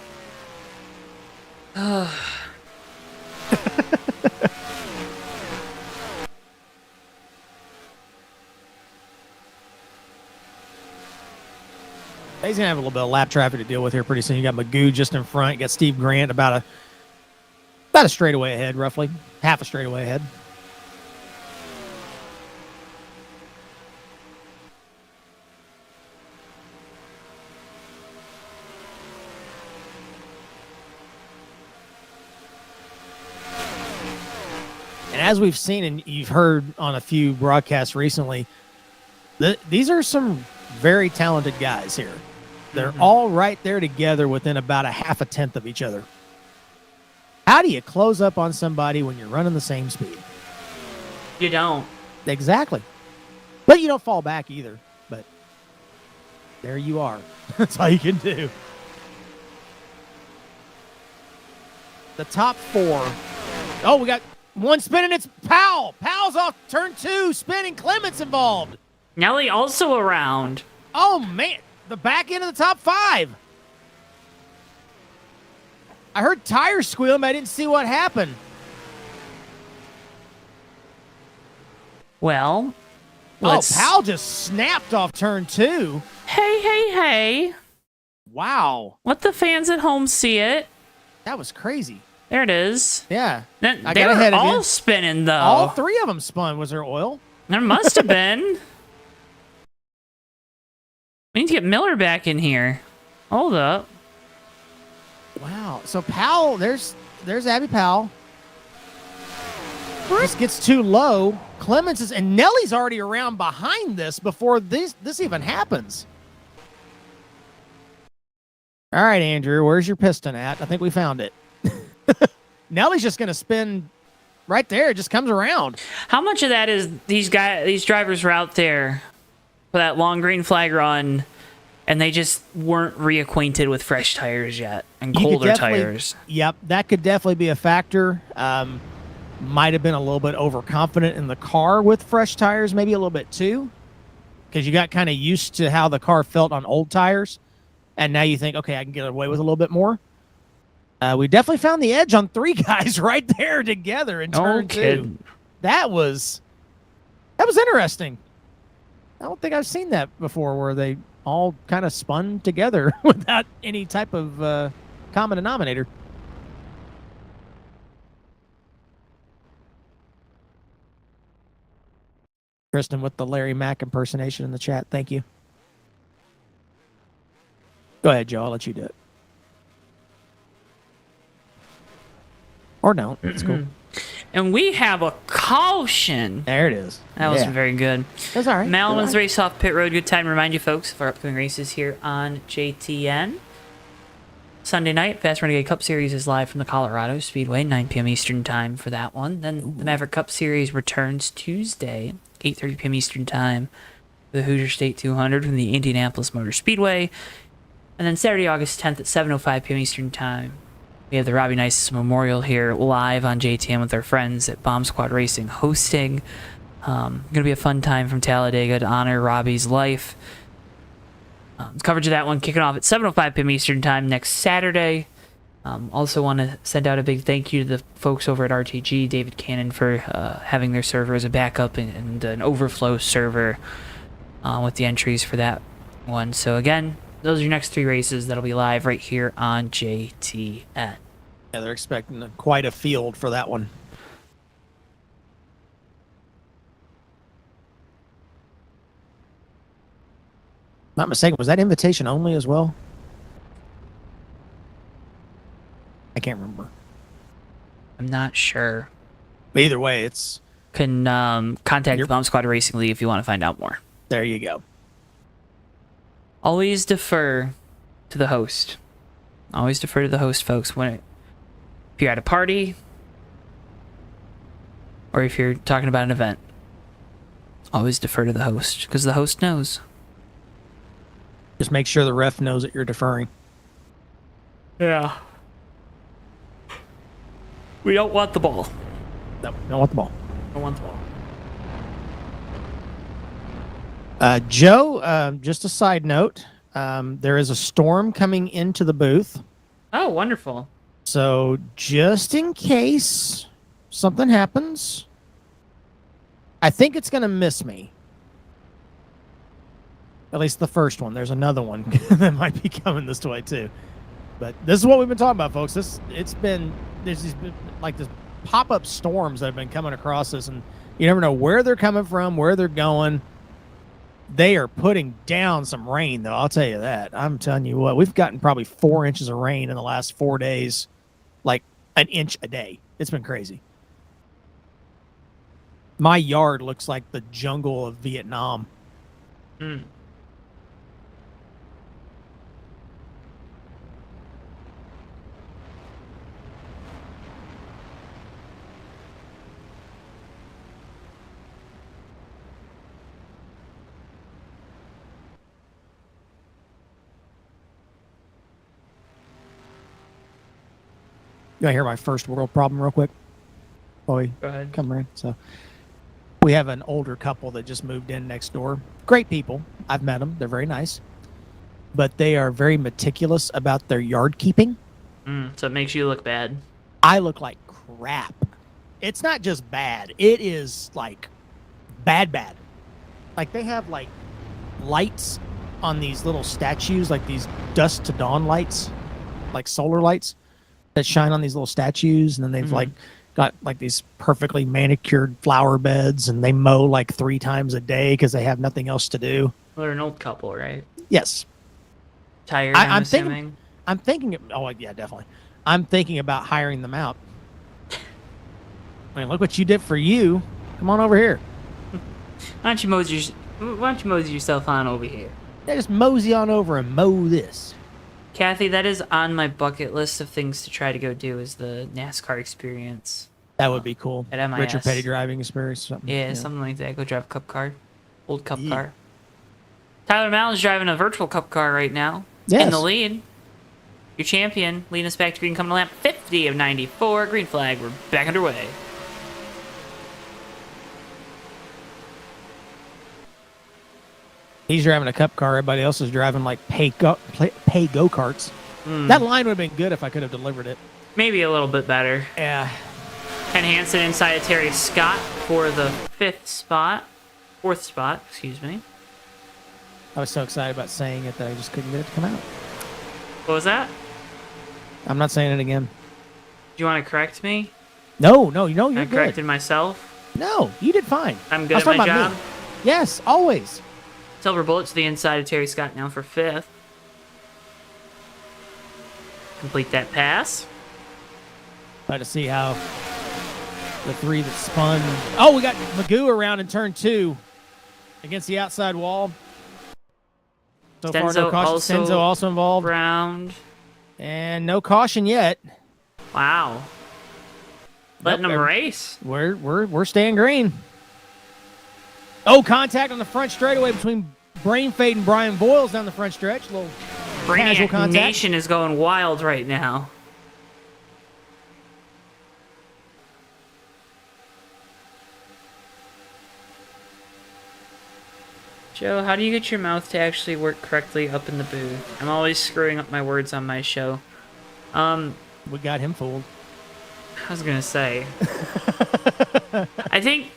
He's going to have a little bit of lap traffic to deal with here pretty soon. You got Magoo just in front. You got Steve Grant about a straightaway ahead, roughly. Half a straightaway ahead. And as we've seen and you've heard on a few broadcasts recently, these are some very talented guys here. They're all right there together within about a half a tenth of each other. How do you close up on somebody when you're running the same speed? You don't. Exactly. But you don't fall back either. But there you are. That's all you can do. The top 4. Oh, we got one spinning. It's Powell. Powell's off turn 2, spinning. Clements involved. Nelly also around. Oh, man. The back end of the top 5. I heard tires squealing, but I didn't see what happened. Well, Powell just snapped off turn 2. Hey. Wow. Let the fans at home see it. That was crazy. There it is. Yeah. They I got ahead were of all you. spinning, though. All 3 of them spun. Was there oil? There must have been. We need to get Miller back in here. Hold up. Wow. So Powell, there's Abby Powell. This gets too low. Clements is, and Nelly's already around behind this before this even happens. All right, Andrew, where's your piston at? I think we found it. Nelly's just going to spin right there. It just comes around. How much of that is these drivers were out there for that long green flag run, and they just weren't reacquainted with fresh tires yet and You could colder definitely- tires? Yep, that could definitely be a factor. Might have been a little bit overconfident in the car with fresh tires, maybe a little bit too, because you got kind of used to how the car felt on old tires, and now you think, okay, I can get away with a little bit more. We definitely found the edge on 3 guys right there together in turn 2. kidding. That was interesting. I don't think I've seen that before, where they all kind of spun together without any type of common denominator. Kristen with the Larry Mack impersonation in the chat. Thank you. Go ahead, Joe. I'll let you do it. Or don't. It's cool. And we have a caution. There it is. That wasn't very good. That's all right. Malvin's race off pit road. Good time to remind you folks of our upcoming races here on JTN. Sunday night, Fast Renegade Cup Series is live from the Colorado Speedway, 9 p.m. Eastern Time for that one. Then the Maverick Cup Series returns Tuesday, 8:30 p.m. Eastern Time for the Hoosier State 200 from the Indianapolis Motor Speedway. And then Saturday, August 10th at 7:05 p.m. Eastern Time, we have the Robbie Nice Memorial here live on JTN with our friends at Bomb Squad Racing hosting. Going to be a fun time from Talladega to honor Robbie's life. Coverage of that one kicking off at 7:05 p.m. Eastern Time next Saturday. Also want to send out a big thank you to the folks over at RTG, David Cannon, for having their server as a backup and an overflow server with the entries for that one. So again, those are your next 3 races that'll be live right here on JTN. Yeah, they're expecting quite a field for that one. Not mistaken, was that invitation only as well? I can't remember. I'm not sure. But either way, it's Can contact the Bomb Squad Racing League if you want to find out more. there you go. Always defer to the host. Always defer to the host, folks. If you're at a party or if you're talking about an event, always defer to the host because the host knows. Just make sure the ref knows that you're deferring. Yeah. We don't want the ball. No, don't want the ball. Don't want the ball. Joe, just a side note, there is a storm coming into the booth. Oh, wonderful. So just in case something happens, I think it's going to miss me. At least the first one. There's another one that might be coming this way too. But this is what we've been talking about, folks. There's been like this pop-up storms that have been coming across us, and you never know where they're coming from, where they're going. They are putting down some rain, though. I'll tell you that. I'm telling you what, we've gotten probably 4 inches of rain in the last 4 days, like an inch a day. It's been crazy. My yard looks like the jungle of Vietnam. Mm. You want to hear my first world problem real quick? Boy, Go ahead. come in. So we have an older couple that just moved in next door. Great people. I've met them. They're very nice. But they are very meticulous about their yard keeping. So it makes you look bad. I look like crap. It's not just bad. It is like bad. Like they have like lights on these little statues, like these dusk to dawn lights, like solar lights that shine on these little statues. And then they've like got like these perfectly manicured flower beds, and they mow like 3 times a day because they have nothing else to do. Well, they're an old couple, right? Yes. Tired, I'm I'm thinking- assuming. I'm thinking, oh yeah, definitely. I'm thinking about hiring them out. I mean, look what you did for you. Come on over here. Why don't you mosey yourself on over here? Yeah, just mosey on over and mow this. Kathy, that is on my bucket list of things to try to go do is the NASCAR experience. That would be cool. At MIS. Richard Petty driving experience or something. Yeah, something like that. Go drive a cup car. Old cup Yeah. car. Tyler Mallon's driving a virtual cup car right now. Yes. In the lead. Your champion, leading us back to green, coming to lap 50 of 94. Green flag, we're back underway. He's driving a cup car. Everybody else is driving like pay go-karts. That line would have been good if I could have delivered it. Maybe a little bit better. Yeah. Ken Hansen inside of Terry Scott for the fourth spot, excuse me. I was so excited about saying it that I just couldn't get it to come out. What was that? I'm not saying it again. Do you want to correct me? No, you're I good. corrected myself. No, you did fine. I'm I good was at talking my about job. me. Yes, always. Silver bullet to the inside of Terry Scott now for 5th. Complete that pass. Try to see how the three that spun. Oh, we got Magoo around in turn 2 against the outside wall. So far, no Stenzo caution. Stenzo also involved. Round. And no caution yet. Wow. Letting them race. We're staying green. Oh, contact on the front straightaway between Brain Fade and Brian Boyles down the front stretch. A little casual Brainiac contact. Nation is going wild right now. Joe, how do you get your mouth to actually work correctly up in the booth? I'm always screwing up my words on my show. We got him fooled. I was gonna say. I think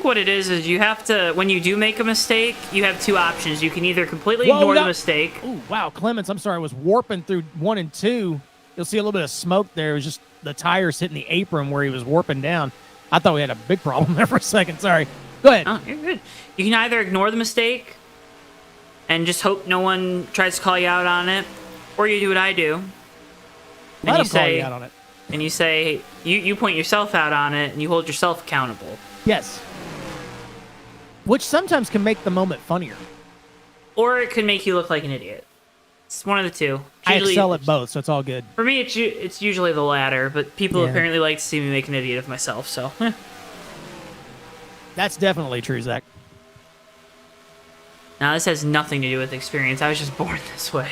what it is you have to, when you do make a mistake, you have two options. You can either completely ignore the mistake. Oh, wow. Clements, I'm sorry, was warping through 1 and 2. You'll see a little bit of smoke there. It was just the tires hitting the apron where he was warping down. I thought we had a big problem there for a second. Sorry. Go ahead. Oh, you're good. You can either ignore the mistake and just hope no one tries to call you out on it, or you do what I do. Let him call you out on it. And you say, you point yourself out on it, and you hold yourself accountable. Yes. Which sometimes can make the moment funnier. Or it could make you look like an idiot. It's one of the two. I excel at both, so it's all good. For me, it's usually the latter, but people apparently like to see me make an idiot of myself, so. That's definitely true, Zach. Now, this has nothing to do with experience. I was just born this way.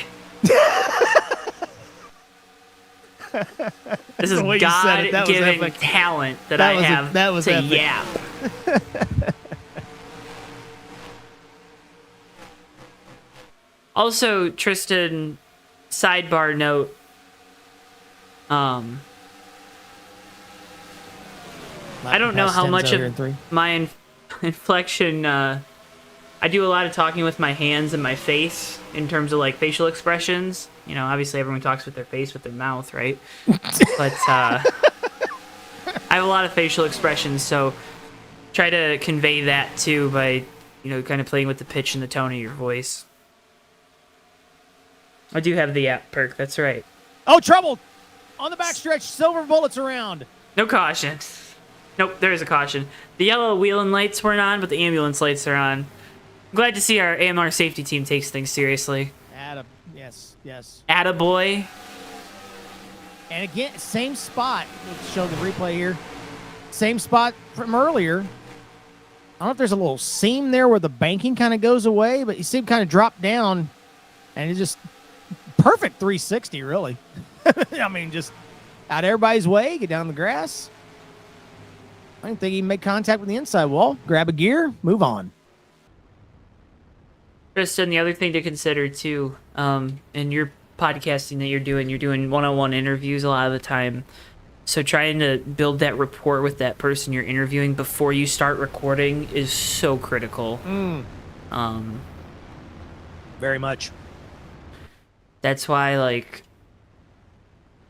This is God-given talent that I have to yap. Also, Tristan, sidebar note. I don't know how much of my inflection. I do a lot of talking with my hands and my face in terms of like facial expressions. You know, obviously everyone talks with their face, with their mouth, right? But I have a lot of facial expressions, so try to convey that too by, you know, kind of playing with the pitch and the tone of your voice. I do have the app perk, that's right. Oh, trouble! On the backstretch, silver bullets around. No caution. Nope, there is a caution. The yellow wheeling lights weren't on, but the ambulance lights are on. I'm glad to see our AMR safety team takes things seriously. Yes. Attaboy. And again, same spot. Let's show the replay here. Same spot from earlier. I don't know if there's a little seam there where the banking kind of goes away, but you see him kind of drop down, and it's just perfect 360, really. I mean, just out of everybody's way, get down the grass. I didn't think he made contact with the inside wall. Grab a gear, move on. Tristan, the other thing to consider too, in your podcasting that you're doing one-on-one interviews a lot of the time. So trying to build that rapport with that person you're interviewing before you start recording is so critical. Very much. That's why, like,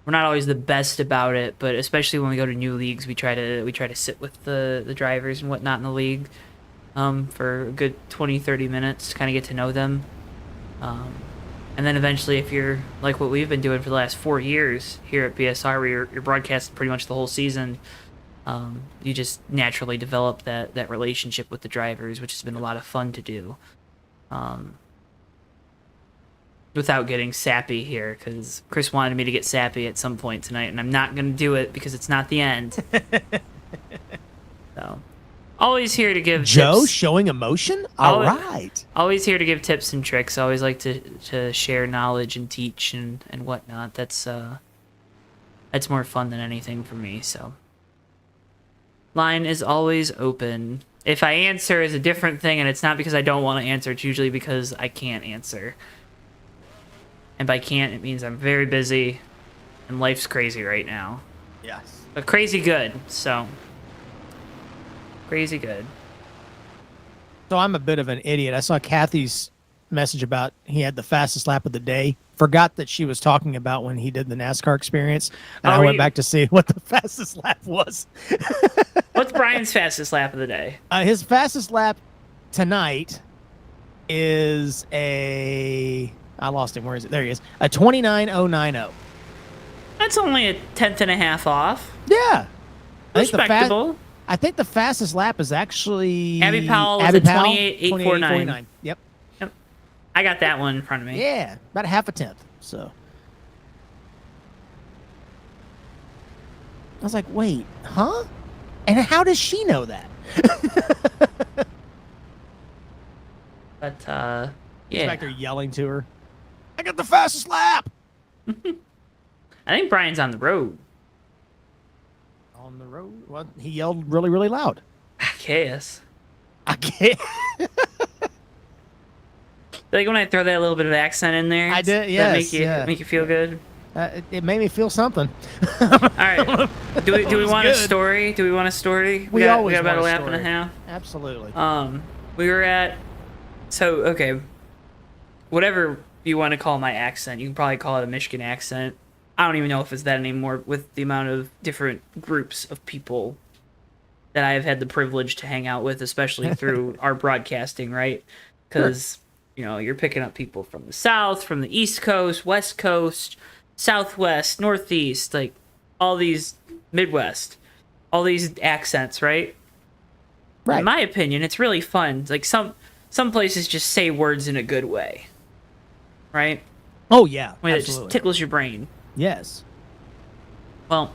we're not always the best about it, but especially when we go to new leagues, we try to sit with the drivers and whatnot in the league for a good 20-30 minutes to kind of get to know them. And then eventually, if you're like what we've been doing for the last 4 years here at BSR, where you're broadcasting pretty much the whole season, you just naturally develop that relationship with the drivers, which has been a lot of fun to do. without getting sappy here, because Chris wanted me to get sappy at some point tonight, and I'm not going to do it because it's not the end. So, always here to give Joe tips. showing emotion. All Always- right. Always here to give tips and tricks. Always like to share knowledge and teach and whatnot. That's more fun than anything for me. So, line is always open. If I answer is a different thing, and it's not because I don't want to answer. It's usually because I can't answer. And by can't, it means I'm very busy, and life's crazy right now. Yes. But crazy good. So, crazy good. So I'm a bit of an idiot. I saw Kathy's message about he had the fastest lap of the day. Forgot that she was talking about when he did the NASCAR experience. And I went back to see what the fastest lap was. What's Brian's fastest lap of the day? His fastest lap tonight is I lost him. Where is it? There he is. A 29.090. That's only a tenth and a half off. Yeah. Respectable. I think the fastest lap is actually Abby Powell was at 28.849. Yep. I got that one in front of me. Yeah, about a half a tenth. So I was like, wait, huh? And how does she know that? But He's yeah, back there yelling to her. I got the fastest lap. I think Brian's on the road. On the road. Well, he yelled really, really loud. I guess. I can't. Like when I throw that little bit of accent in there. I did, does yes, that make you feel good? It made me feel something. All right. Do we want a good. story? Do we want a story? We got always about a want a lap and a story. half. Absolutely. We were at. So okay. Whatever you want to call my accent, you can probably call it a Michigan accent. I don't even know if it's that anymore with the amount of different groups of people that I have had the privilege to hang out with, especially through our broadcasting, right? Because, you know, you're picking up people from the South, from the East Coast, West Coast, Southwest, Northeast, like all these Midwest, all these accents, right? Right. In my opinion, it's really fun. Like some places just say words in a good way, right? Oh, yeah. Way that Absolutely. just tickles your brain. Yes. Well,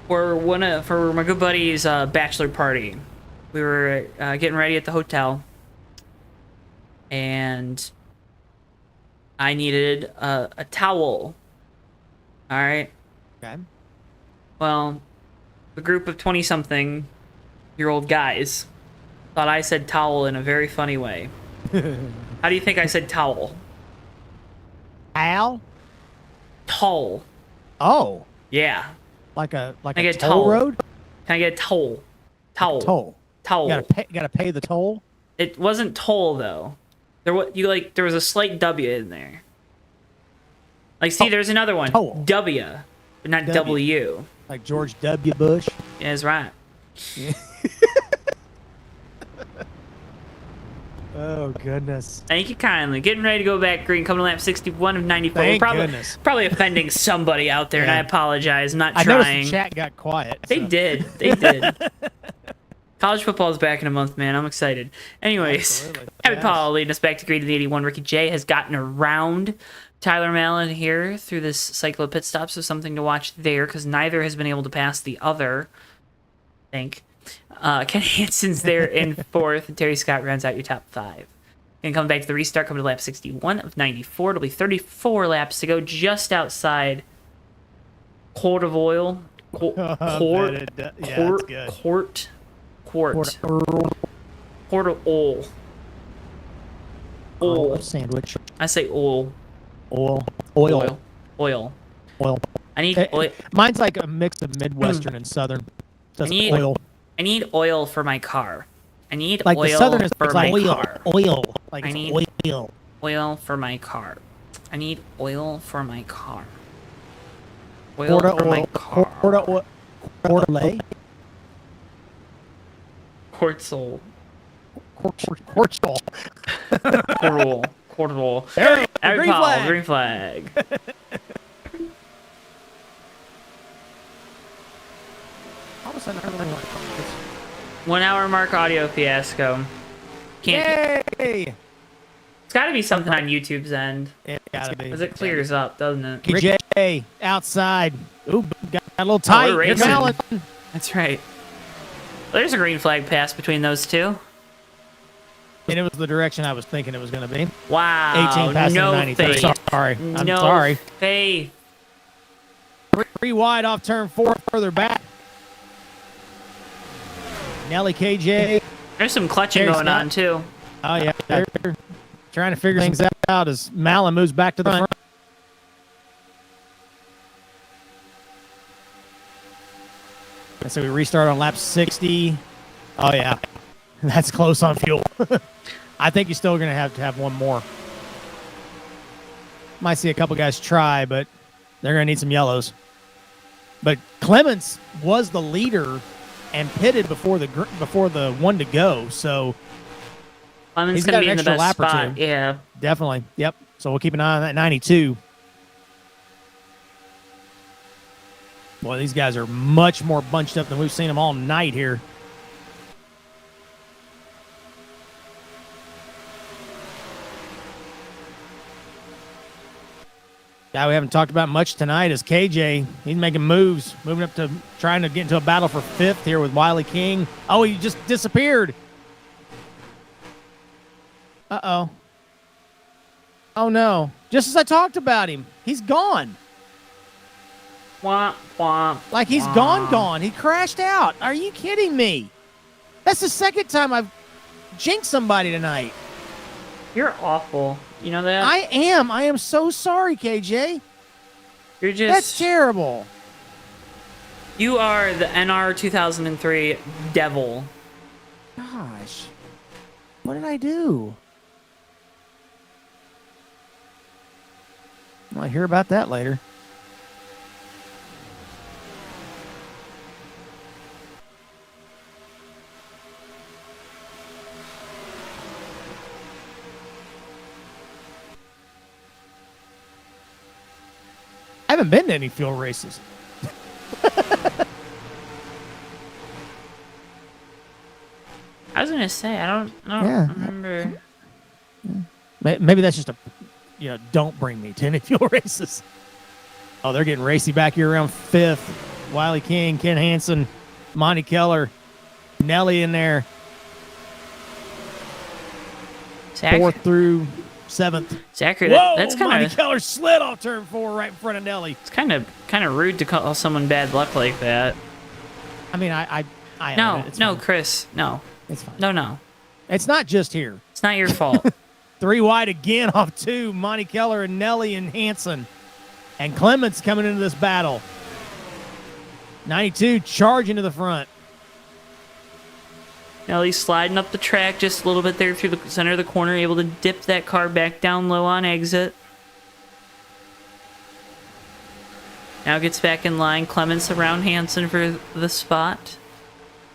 for my good buddy's bachelor party, we were getting ready at the hotel, and I needed a towel. All right. Okay. Well, the group of 20-something-year-old guys thought I said towel in a very funny way. How do you think I said towel? Al? Towel. Oh. Yeah. Like a Can I get a toll towel? road? Can I get a towel? Towel. Toll. Towel. You gotta pay the toll? It wasn't toll though. There was a slight W in there. Like, see, there's another one. Toll. W, but not W. Like George W. Bush? Yeah, that's right. Oh, goodness. Thank you kindly. Getting ready to go back green, coming to lap 61 of 94. Thank We're goodness. probably offending somebody out there, and I Yeah. apologize. I'm not I noticed trying. the chat got quiet. They so. did. They did. College football's back in a month, man. I'm excited. Anyways, Absolutely. Abby Yes. Powell leading us back to green in the 81. Ricky J has gotten around Tyler Mallon here through this cycle of pit stops, so something to watch there because neither has been able to pass the other, I think. Ken Hansen's there in fourth, and Terry Scott rounds out your top five. And coming back to the restart, coming to lap 61 of 94. It'll be 34 laps to go just outside Quart of Oil. Quart. it's good. Quart of oil. Oil. Sandwich. I say oil. Oil. Oil. I need Eh, oil. Mine's like a mix of Midwestern and Southern. Just need- oil. I need oil for my car. I need Like oil the Southern is for it's my like oil. car. Oil. Like I it's need- oil. Oil for my car. I need oil for my car. Oil for my car. Quarter-lay. Quartzol. Quartzol. Quarter oil. There you go. Abby Green Powell, flag. green flag. All of a sudden, I really want to call this. 1 hour mark audio fiasco. Can't. Yay! It's got to be something on YouTube's end. It gotta be. Because it clears up, doesn't it? Ricky J outside. Ooh, got a little tight. we're Here's racing. Allen. That's right. Well, there's a green flag pass between those two. And it was the direction I was thinking it was going to be. Wow. 18 passing no 93. faith. Sorry. I'm no sorry. faith. 3 wide off turn 4, further back. Nelly KJ. There's some clutching There's going that. on, too. Oh, yeah. They're trying to figure things out as Malin moves back to the front. And so we restart on lap 60. Oh, yeah. That's close on fuel. I think you're still going to have one more. Might see a couple guys try, but they're going to need some yellows. But Clements was the leader and pitted before the one to go, so Clemens he's going got to be an in the extra best lap or spot. two. Yeah. Definitely. Yep. So we'll keep an eye on that 92. Boy, these guys are much more bunched up than we've seen them all night here. Guy we haven't talked about much tonight is KJ. He's making moves, moving up to trying to get into a battle for 5th here with Wiley King. Oh, he just disappeared. Uh-oh. Oh, no. Just as I talked about him, he's gone. Womp, womp, Like he's womp. gone. He crashed out. Are you kidding me? That's the second time I've jinxed somebody tonight. You're awful. You know that? I am. I am so sorry, KJ. You're just... That's terrible. You are the NR2003 devil. Gosh. What did I do? I'll hear about that later. I haven't been to any field races. I was gonna say I don't Yeah. remember. Maybe that's just don't bring me to any field races. Oh, they're getting racy back here around 5th. Wiley King, Ken Hansen, Monty Keller, Nelly in there, Zach, 4th through 7th. Zachary, Whoa, that's Monty kind of Keller slid off turn 4 right in front of Nelly. it's kind of rude to call someone bad luck like that. I mean, I own No, it. It's no, fine. Chris, no, It's fine. no. It's not just here. It's not your fault. 3 wide again off 2. Monty Keller and Nelly and Hansen. And Clements coming into this battle. 92 charging to the front. Nelly's sliding up the track just a little bit there through the center of the corner, able to dip that car back down low on exit. Now gets back in line. Clements around Hansen for the spot.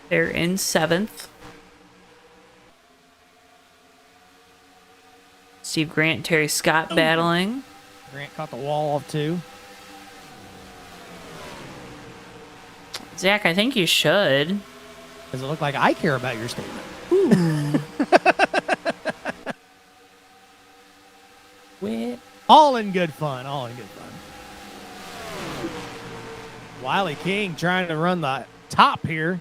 They're in 7th. Steve Grant, Terry Scott battling. Grant caught the wall off 2. Zach, I think you should. Does it look like I care about your statement? Whip. All in good fun. All in good fun. Wiley King trying to run the top here.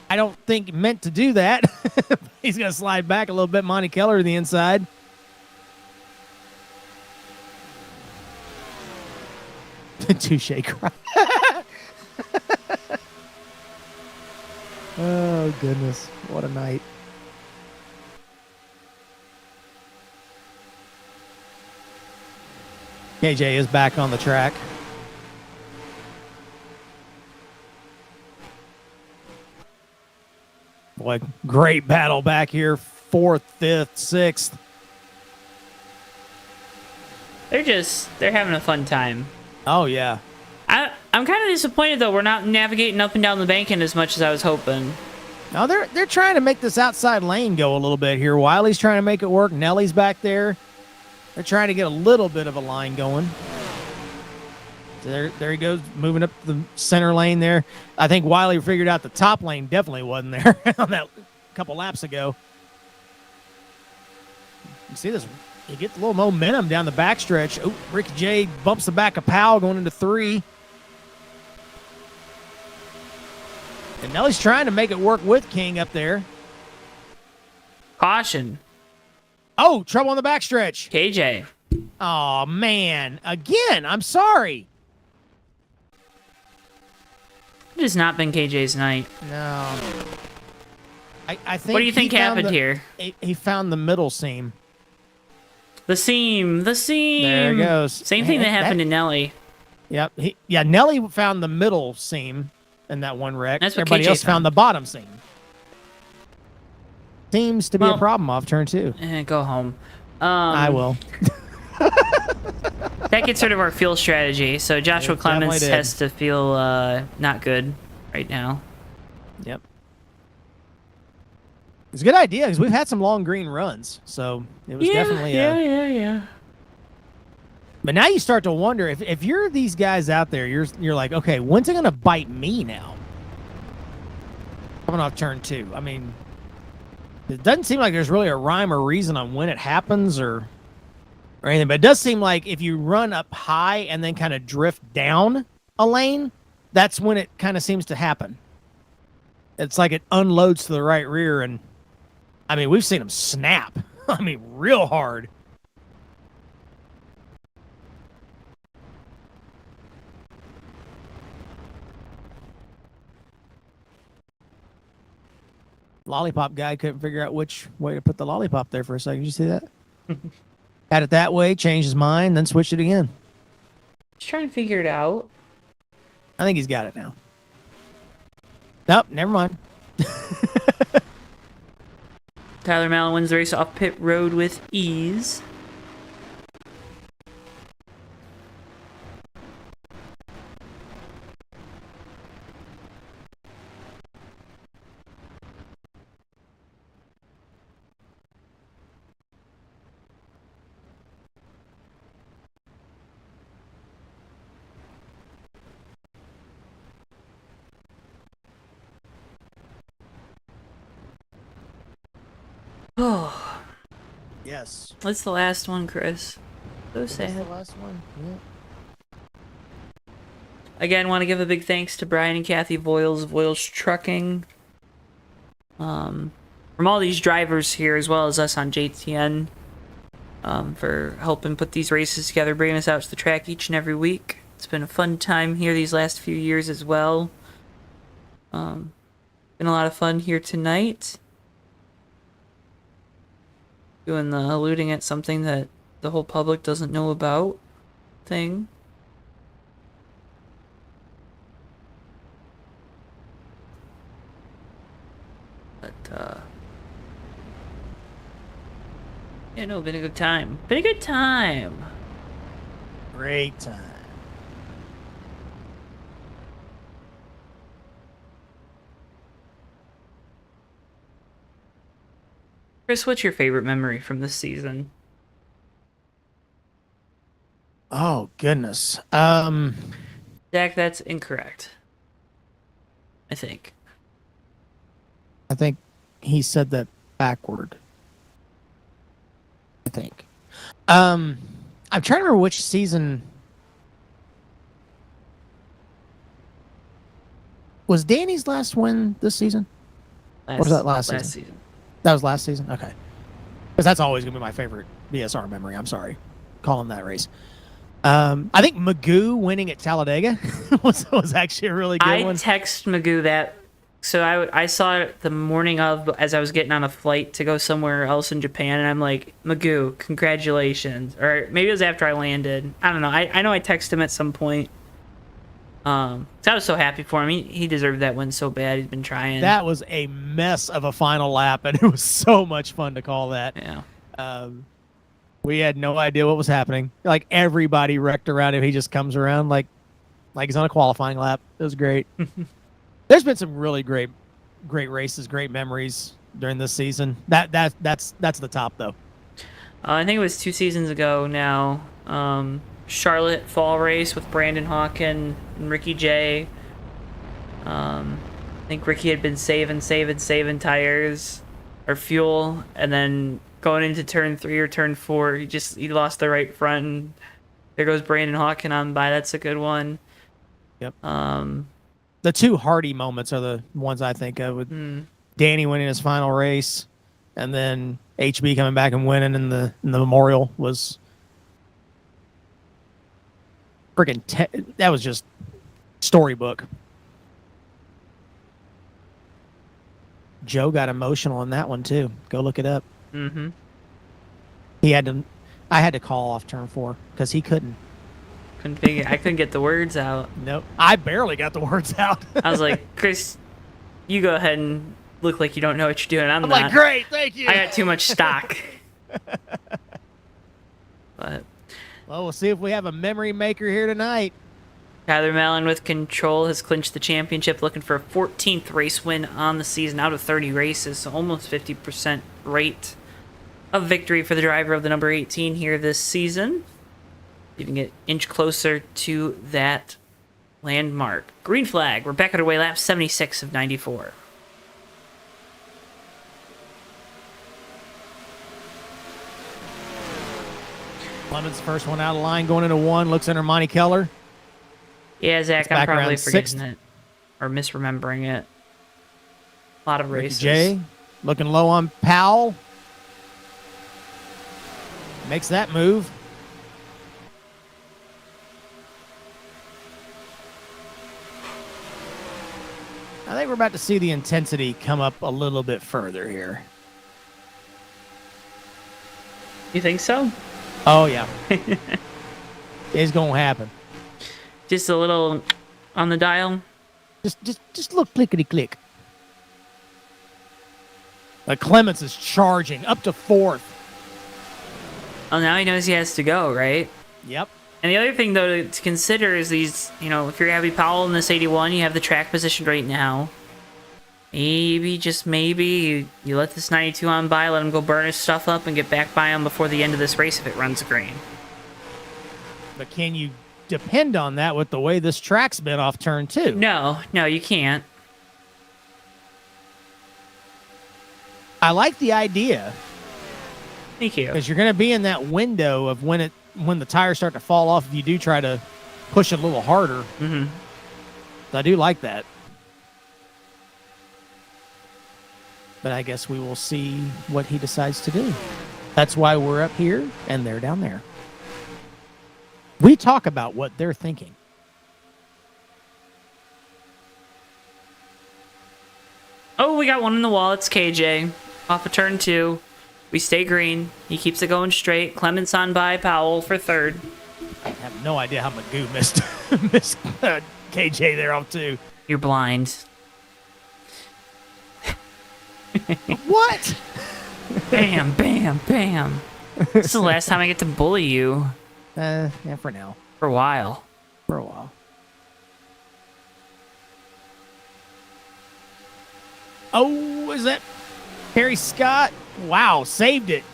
I don't think meant to do that. He's going to slide back a little bit. Monty Keller to the inside. Touche cry. Oh, goodness. What a night. KJ is back on the track. Boy, great battle back here. 4th, 5th, 6th. They're having a fun time. Oh, yeah. I'm kind of disappointed though. We're not navigating up and down the bank end as much as I was hoping. Now they're trying to make this outside lane go a little bit here. Wiley's trying to make it work. Nelly's back there. They're trying to get a little bit of a line going. There he goes, moving up the center lane there. I think Wiley figured out the top lane definitely wasn't there on that couple laps ago. You see this? He gets a little momentum down the backstretch. Oh, Ricky J bumps the back of Powell going into 3. And Nelly's trying to make it work with King up there. Caution. Oh, trouble on the backstretch. KJ. Oh, man. Again, I'm sorry. It has not been KJ's night. No. I think. What do you think happened here? He found the middle seam. The seam. The seam. There it goes. Same thing that happened to Nelly. Yep. Nelly found the middle seam in that one wreck. That's what Everybody KJ else found the bottom seam. Seems to be a problem off turn 2. Go home. I will. That gets rid of our fuel strategy. So Joshua Clemens has to feel not good right now. Yep. It's a good idea because we've had some long green runs, so it was definitely yeah. But now you start to wonder if you're these guys out there, you're like, okay, when's it gonna bite me now? Coming off turn 2. I mean, it doesn't seem like there's really a rhyme or reason on when it happens or anything, but it does seem like if you run up high and then kind of drift down a lane, that's when it kind of seems to happen. It's like it unloads to the right rear, and I mean, we've seen them snap. I mean, real hard. Lollipop guy couldn't figure out which way to put the lollipop there for a second. Did you see that? Had it that way, changed his mind, then switched it again. Just trying to figure it out. I think he's got it now. Nope, never mind. Tyler Mallon wins the race off pit road with ease. Oh. Yes. What's the last one, Chris? So sad. That's the last one. Yeah. Again, want to give a big thanks to Brian and Kathy Voiles, Voiles Trucking. From all these drivers here, as well as us on JTN, for helping put these races together, bringing us out to the track each and every week. It's been a fun time here these last few years as well. Been a lot of fun here tonight. Doing the alluding at something that the whole public doesn't know about thing. But, yeah, no, been a good time. Been a good time. Great time. Chris, what's your favorite memory from this season? Oh, goodness. Dak, that's incorrect. I think he said that backward. I think. I'm trying to remember which season. Was Danny's last win this season? Or was that last season? That was last season? Okay. Because that's always going to be my favorite BSR memory. I'm sorry. Calling that race. I think Magoo winning at Talladega was actually a really good one. I text Magoo that. So I saw it the morning of as I was getting on a flight to go somewhere else in Japan, and I'm like, Magoo, congratulations. Or maybe it was after I landed. I don't know. I know I texted him at some point. So I was so happy for him. He deserved that win so bad. He's been trying. That was a mess of a final lap, and it was so much fun to call that. Yeah. We had no idea what was happening. Like, everybody wrecked around him. He just comes around like he's on a qualifying lap. It was great. There's been some really great races, great memories during this season. That's the top, though. I think it was 2 seasons ago now. Charlotte fall race with Brandon Hawken and Ricky J. I think Ricky had been saving tires or fuel, and then going into turn 3 or turn 4. He lost the right front. And there goes Brandon Hawkin on by. That's a good one. Yep. The two Hardy moments are the ones I think of, with Danny winning his final race, and then HB coming back and winning in the Memorial was freaking. That was just storybook. Joe got emotional in that one too. Go look it up. Mm-hmm. I had to call off turn 4 because he couldn't. I couldn't get the words out. Nope. I barely got the words out. I was like, Chris, you go ahead and look like you don't know what you're doing. I'm not. like, great, thank you. I got too much stock. But well, we'll see if we have a memory maker here tonight. Tyler Mallon with control has clinched the championship, looking for a 14th race win on the season out of 30 races, so almost 50% rate of victory for the driver of the number 18 here this season. Getting an inch closer to that landmark. Green flag. We're back underway, lap 76 of 94. Clemens, first one out of line, going into 1, looks under Monty Keller. Yeah, Zach, I'm back probably around forgetting 6th. it or misremembering it. A lot of Ricky races. J looking low on Powell. Makes that move. I think we're about to see the intensity come up a little bit further here. You think so? Oh, yeah. It's going to happen. Just a little on the dial. Just look clickety-click. Clemens is charging up to 4th. Oh, now he knows he has to go, right? Yep. And the other thing, though, to consider is these, if you're Abby Powell in this 81, you have the track position right now. Maybe, just maybe, you let this 92 on by, let him go burn his stuff up, and get back by him before the end of this race if it runs green. But can you depend on that with the way this track's been off turn 2? No, you can't. I like the idea. Thank you. Because you're going to be in that window of when the tires start to fall off if you do try to push it a little harder. Mm-hmm. So I do like that. But I guess we will see what he decides to do. That's why we're up here and they're down there. We talk about what they're thinking. Oh, we got one in the wall. It's KJ. Off of turn 2. We stay green. He keeps it going straight. Clements on by Powell for 3rd. I have no idea how Magoo missed KJ there off 2. You're blind. What? Bam, bam, bam. This is the last time I get to bully you. Yeah, for now. For a while. For a while. Oh, is that Harry Scott? Wow, saved it.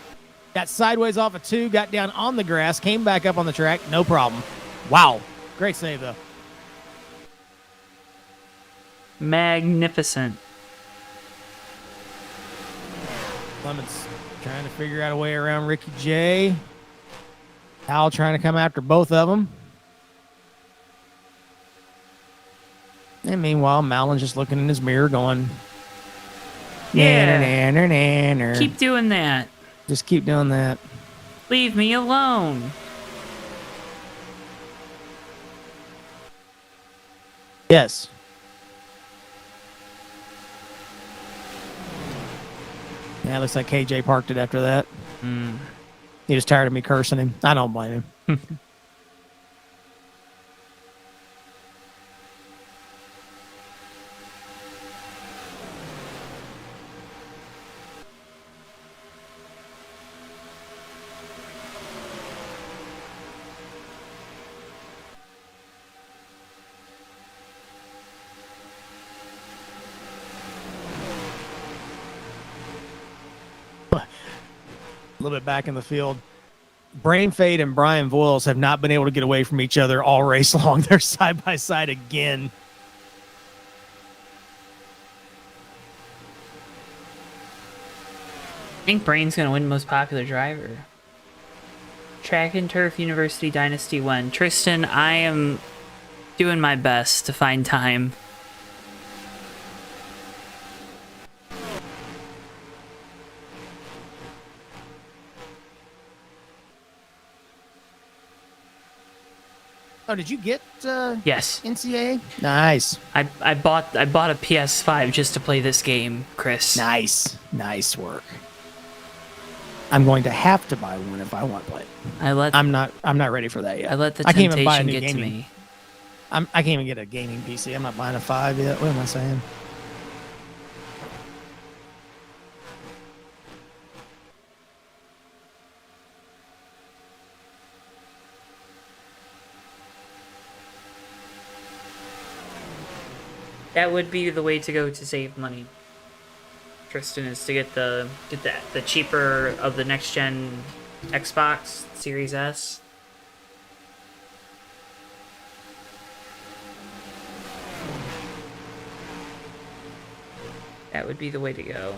Got sideways off of 2, got down on the grass, came back up on the track, no problem. Wow, great save, though. Magnificent. Clements trying to figure out a way around Ricky J. Howell trying to come after both of them. And meanwhile, Malin's just looking in his mirror going, Yeah. Keep doing that. Just keep doing that. Leave me alone. Yes. Yeah, it looks like KJ parked it after that. He was tired of me cursing him. I don't blame him. A little bit back in the field. Brain Fade and Brian Voiles have not been able to get away from each other all race long. They're side by side again. think Brain's gonna win most popular driver. Track and Turf University Dynasty 1. Tristan, I am doing my best to find time. Oh, did you get Yes. NCAA? Nice. I bought a PS5 just to play this game, Chris. Nice. Nice work. I'm going to have to buy one if I want to play it. I'm not ready for that yet. I let the I can't even buy a temptation new get to gaming. me. I can't even get a gaming PC. I'm not buying a 5 yet. What am I saying? That would be the way to go to save money. Tristan, is to get the cheaper of the next gen Xbox Series S. That would be the way to go.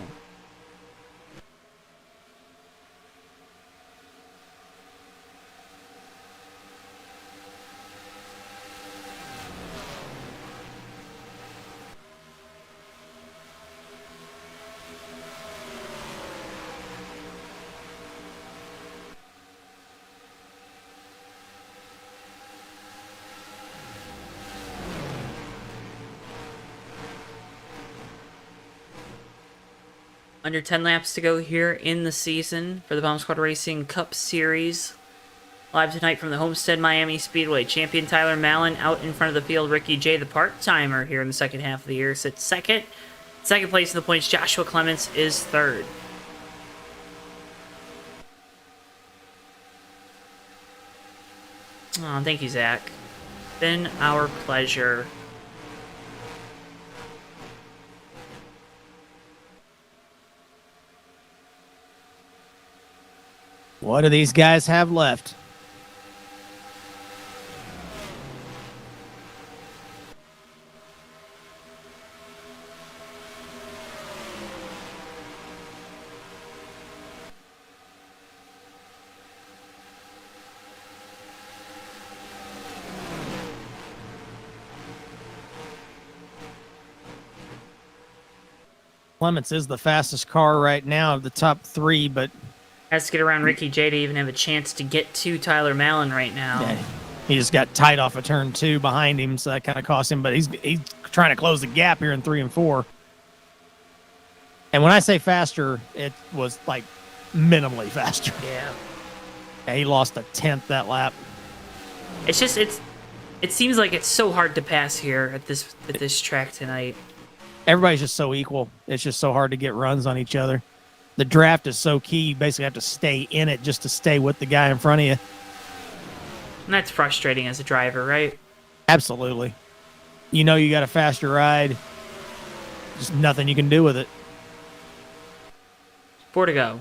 Under 10 laps to go here in the season for the Bomb Squad Racing Cup Series. Live tonight from the Homestead-Miami Speedway. Champion Tyler Mallon out in front of the field. Ricky J, the part-timer here in the second half of the year, sits second. Second place in the points, Joshua Clements is third. Oh, thank you, Zach. Been our pleasure. What do these guys have left? Clements is the fastest car right now of the top 3, but Has to get around Ricky J to even have a chance to get to Tyler Mallon right now. yeah, he just got tight off of turn 2 behind him, so that kind of cost him. But he's trying to close the gap here in 3 and 4. And when I say faster, it was like minimally faster. Yeah. Yeah, he lost a 10th that lap. It's just it seems like it's so hard to pass here at this track tonight. Everybody's just so equal. It's just so hard to get runs on each other. The draft is so key. You basically have to stay in it just to stay with the guy in front of you. And that's frustrating as a driver, right? Absolutely. You know you got a faster ride. Just nothing you can do with it. 4 to go.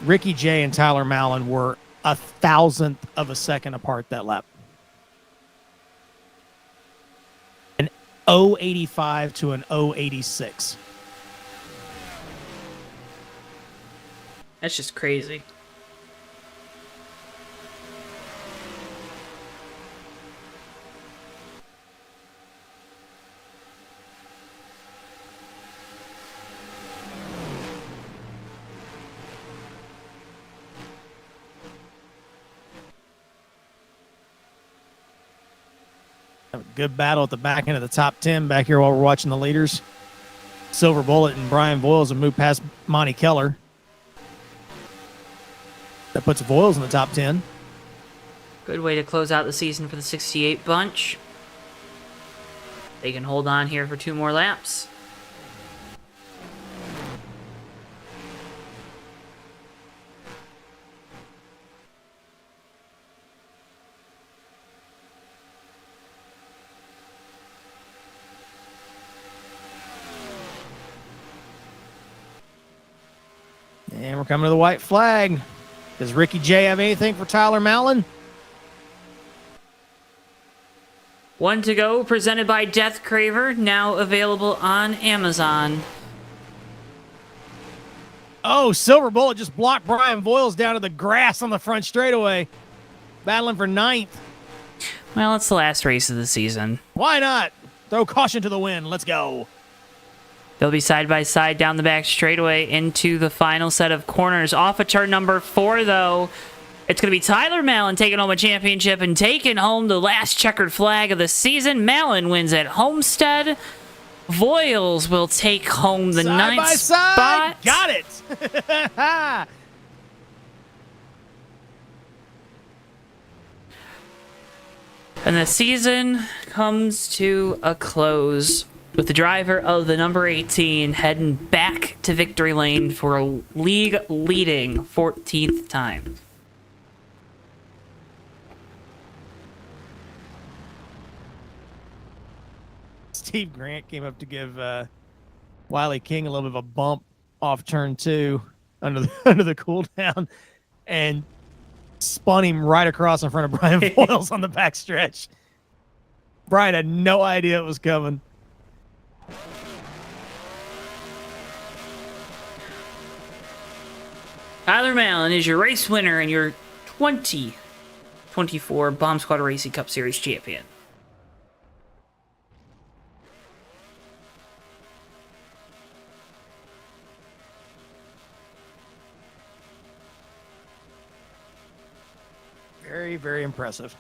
Ricky J and Tyler Mallon were 1,000th of a second apart that lap. An 0.85 to an 0.86. That's just crazy. A good battle at the back end of the top 10 back here while we're watching the leaders. Silver Bullet and Brian Voiles have moved past Monty Keller. That puts Voiles in the top 10. Good way to close out the season for the 68 bunch. They can hold on here for 2 more laps. And we're coming to the white flag. Does Ricky J have anything for Tyler Mallon? One to go, presented by Death Craver, now available on Amazon. Oh, Silver Bullet just blocked Brian Voiles down to the grass on the front straightaway. Battling for 9th. Well, it's the last race of the season. Why not? Throw caution to the wind. Let's go. They'll be side by side down the back straightaway into the final set of corners. Off of turn number 4, though, it's going to be Tyler Mallon taking home a championship and taking home the last checkered flag of the season. Mallon wins at Homestead. Voiles will take home the Side 9th by side. spot. Got it. And the season comes to a close with the driver of the number 18 heading back to victory lane for a league-leading 14th time. Steve Grant came up to give Wiley King a little bit of a bump off turn 2 under the cool down and spun him right across in front of Brian Voiles on the backstretch. Brian had no idea it was coming. Tyler Mallon is your race winner and your 2024 Bomb Squad Racing Cup Series champion. Very, very impressive.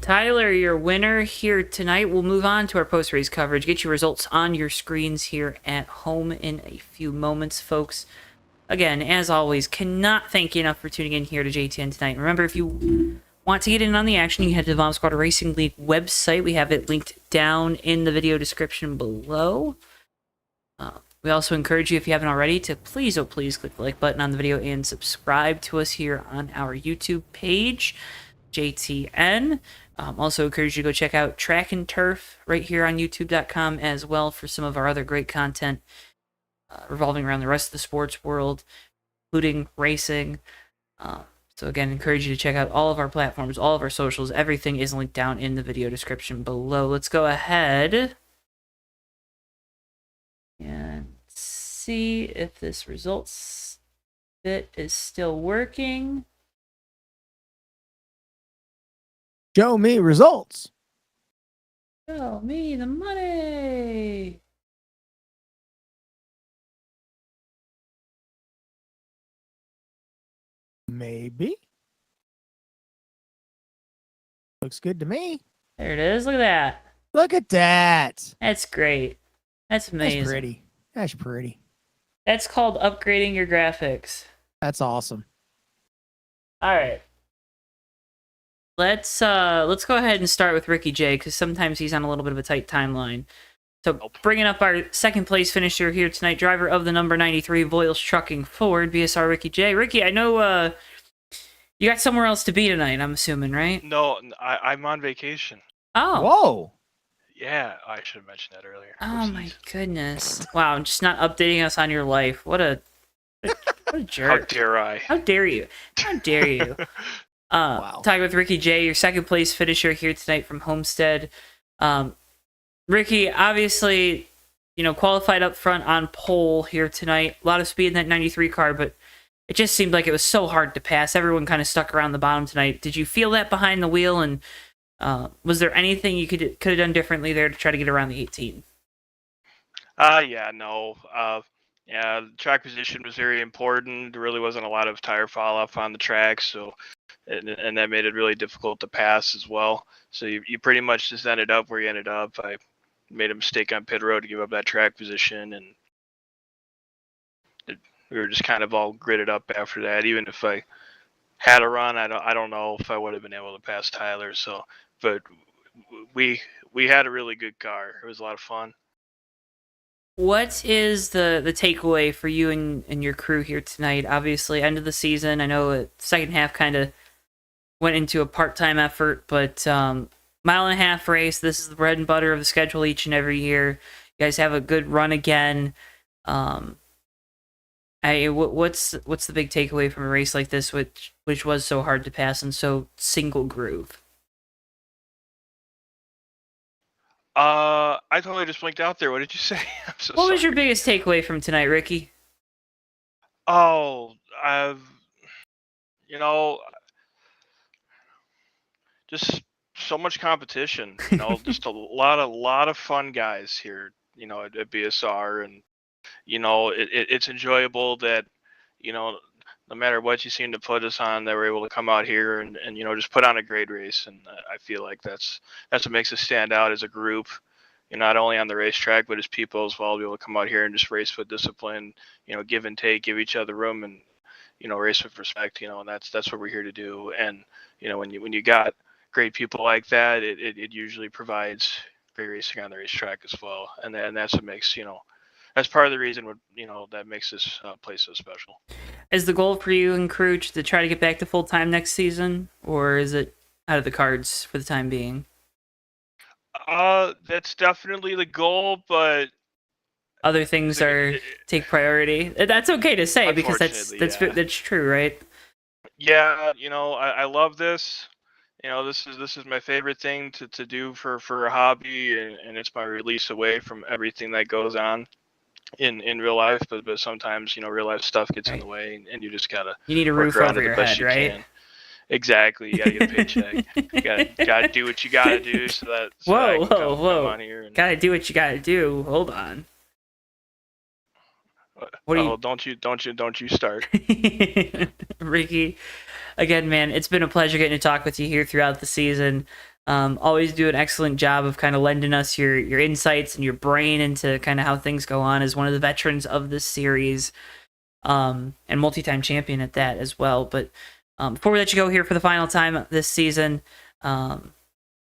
Tyler, your winner here tonight. We'll move on to our post-race coverage. Get your results on your screens here at home in a few moments, folks. Again, as always, cannot thank you enough for tuning in here to JTN tonight. Remember, if you want to get in on the action, you head to the Bomb Squad Racing League website. We have it linked down in the video description below. We also encourage you, if you haven't already, to please, oh please, click the like button on the video and subscribe to us here on our YouTube page, JTN. Also encourage you to go check out Track and Turf right here on YouTube.com as well for some of our other great content revolving around the rest of the sports world, including racing. So again, encourage you to check out all of our platforms, all of our socials. Everything is linked down in the video description below. Let's go ahead and see if this results bit is still working. Show me results. Show me the money. Maybe. Looks good to me. There it is. Look at that. Look at that. That's great. That's amazing. That's pretty. That's pretty. That's called upgrading your graphics. That's awesome. All right. Let's go ahead and start with Ricky J, because sometimes he's on a little bit of a tight timeline. So bringing up our second place finisher here tonight, driver of the number 93 Voiles Trucking Ford, BSR Ricky J. Ricky, I know you got somewhere else to be tonight, I'm assuming, right? No, I'm on vacation. Oh. Whoa. Yeah, I should have mentioned that earlier. Oh my goodness. Wow, just not updating us on your life. What a jerk. How dare I? How dare you? How dare you? Wow. Talking with Ricky J, your second place finisher here tonight from Homestead. Ricky, obviously, qualified up front on pole here tonight. A lot of speed in that 93 car, but it just seemed like it was so hard to pass. Everyone kind of stuck around the bottom tonight. Did you feel that behind the wheel? And was there anything you could have done differently there to try to get around the 18? Yeah, no. Yeah, track position was very important. There really wasn't a lot of tire fall off on the track, so and that made it really difficult to pass as well. So you pretty much just ended up where you ended up. I made a mistake on pit road to give up that track position, and we were just kind of all gridded up after that. Even if I had a run, I don't know if I would have been able to pass Tyler. So, but we had a really good car. It was a lot of fun. What is the takeaway for you and your crew here tonight? Obviously, end of the season. I know the second half kind of went into a part-time effort, but mile-and-a-half race. This is the bread and butter of the schedule each and every year. You guys have a good run again. What's the big takeaway from a race like this, which was so hard to pass and so single groove? I totally just blinked out there. What did you say? I'm so What sorry. was your biggest takeaway from tonight, Ricky? Oh, just so much competition. Just a lot of fun guys here. At BSR, and it's enjoyable that no matter what you seem to put us on, that we're able to come out here and just put on a great race. And I feel like that's what makes us stand out as a group. Not only on the racetrack, but as people as well, to be able to come out here and just race with discipline, give and take, give each other room, and race with respect. And that's what we're here to do. And when you got great people like that, it usually provides great racing on the racetrack as well. And that's what makes that's part of the reason that makes this place so special. Is the goal for you and crew to try to get back to full time next season, or is it out of the cards for the time being? That's definitely the goal, but other things take priority. That's okay to say because that's true, right? Yeah, I love this. This is my favorite thing to do for a hobby, and it's my release away from everything that goes on in real life. But sometimes real life stuff gets in the way, and you just gotta need a roof over your head, right? Can. Exactly. You gotta get a paycheck. You gotta do what you gotta do so that I can come on here and... Gotta do what you gotta do. Hold on. Don't you start. Ricky, again, man, it's been a pleasure getting to talk with you here throughout the season. Always do an excellent job of kind of lending us your insights and your brain into kind of how things go on as one of the veterans of this series, and multi-time champion at that as well. But before we let you go here for the final time this season, I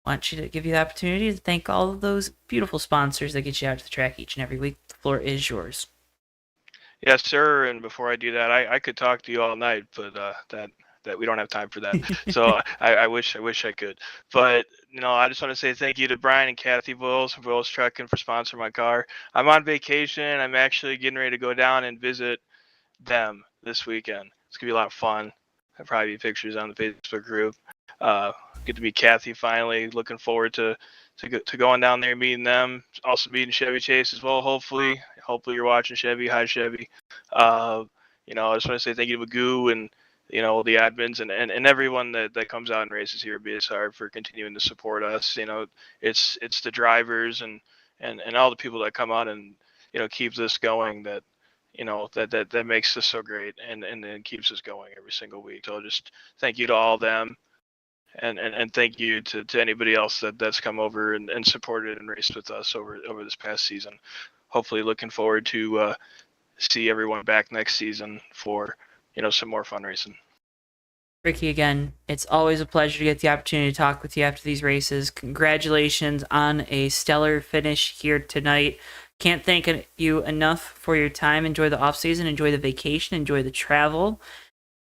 want you to give you the opportunity to thank all of those beautiful sponsors that get you out to the track each and every week. The floor is yours. Yes, sir. And before I do that, I could talk to you all night, but that we don't have time for that. So I wish I could. But I just want to say thank you to Brian and Kathy Wills from Wills Trucking for sponsoring my car. I'm on vacation. I'm actually getting ready to go down and visit them this weekend. It's gonna be a lot of fun. There'll probably be pictures on the Facebook group. Get to meet Kathy finally. Looking forward to going down there and meeting them. Also meeting Chevy Chase as well. Hopefully you're watching Chevy. Hi Chevy. I just want to say thank you to Magoo and the admins and everyone that comes out and races here at BSR for continuing to support us. It's the drivers and all the people that come out and keep this going that that makes this so great and keeps us going every single week. So just thank you to all of them. And thank you to anybody else that's come over and supported and raced with us over this past season. Hopefully looking forward to see everyone back next season for some more fun racing. Ricky, again, it's always a pleasure to get the opportunity to talk with you after these races. Congratulations on a stellar finish here tonight. Can't thank you enough for your time. Enjoy the off season, enjoy the vacation, enjoy the travel,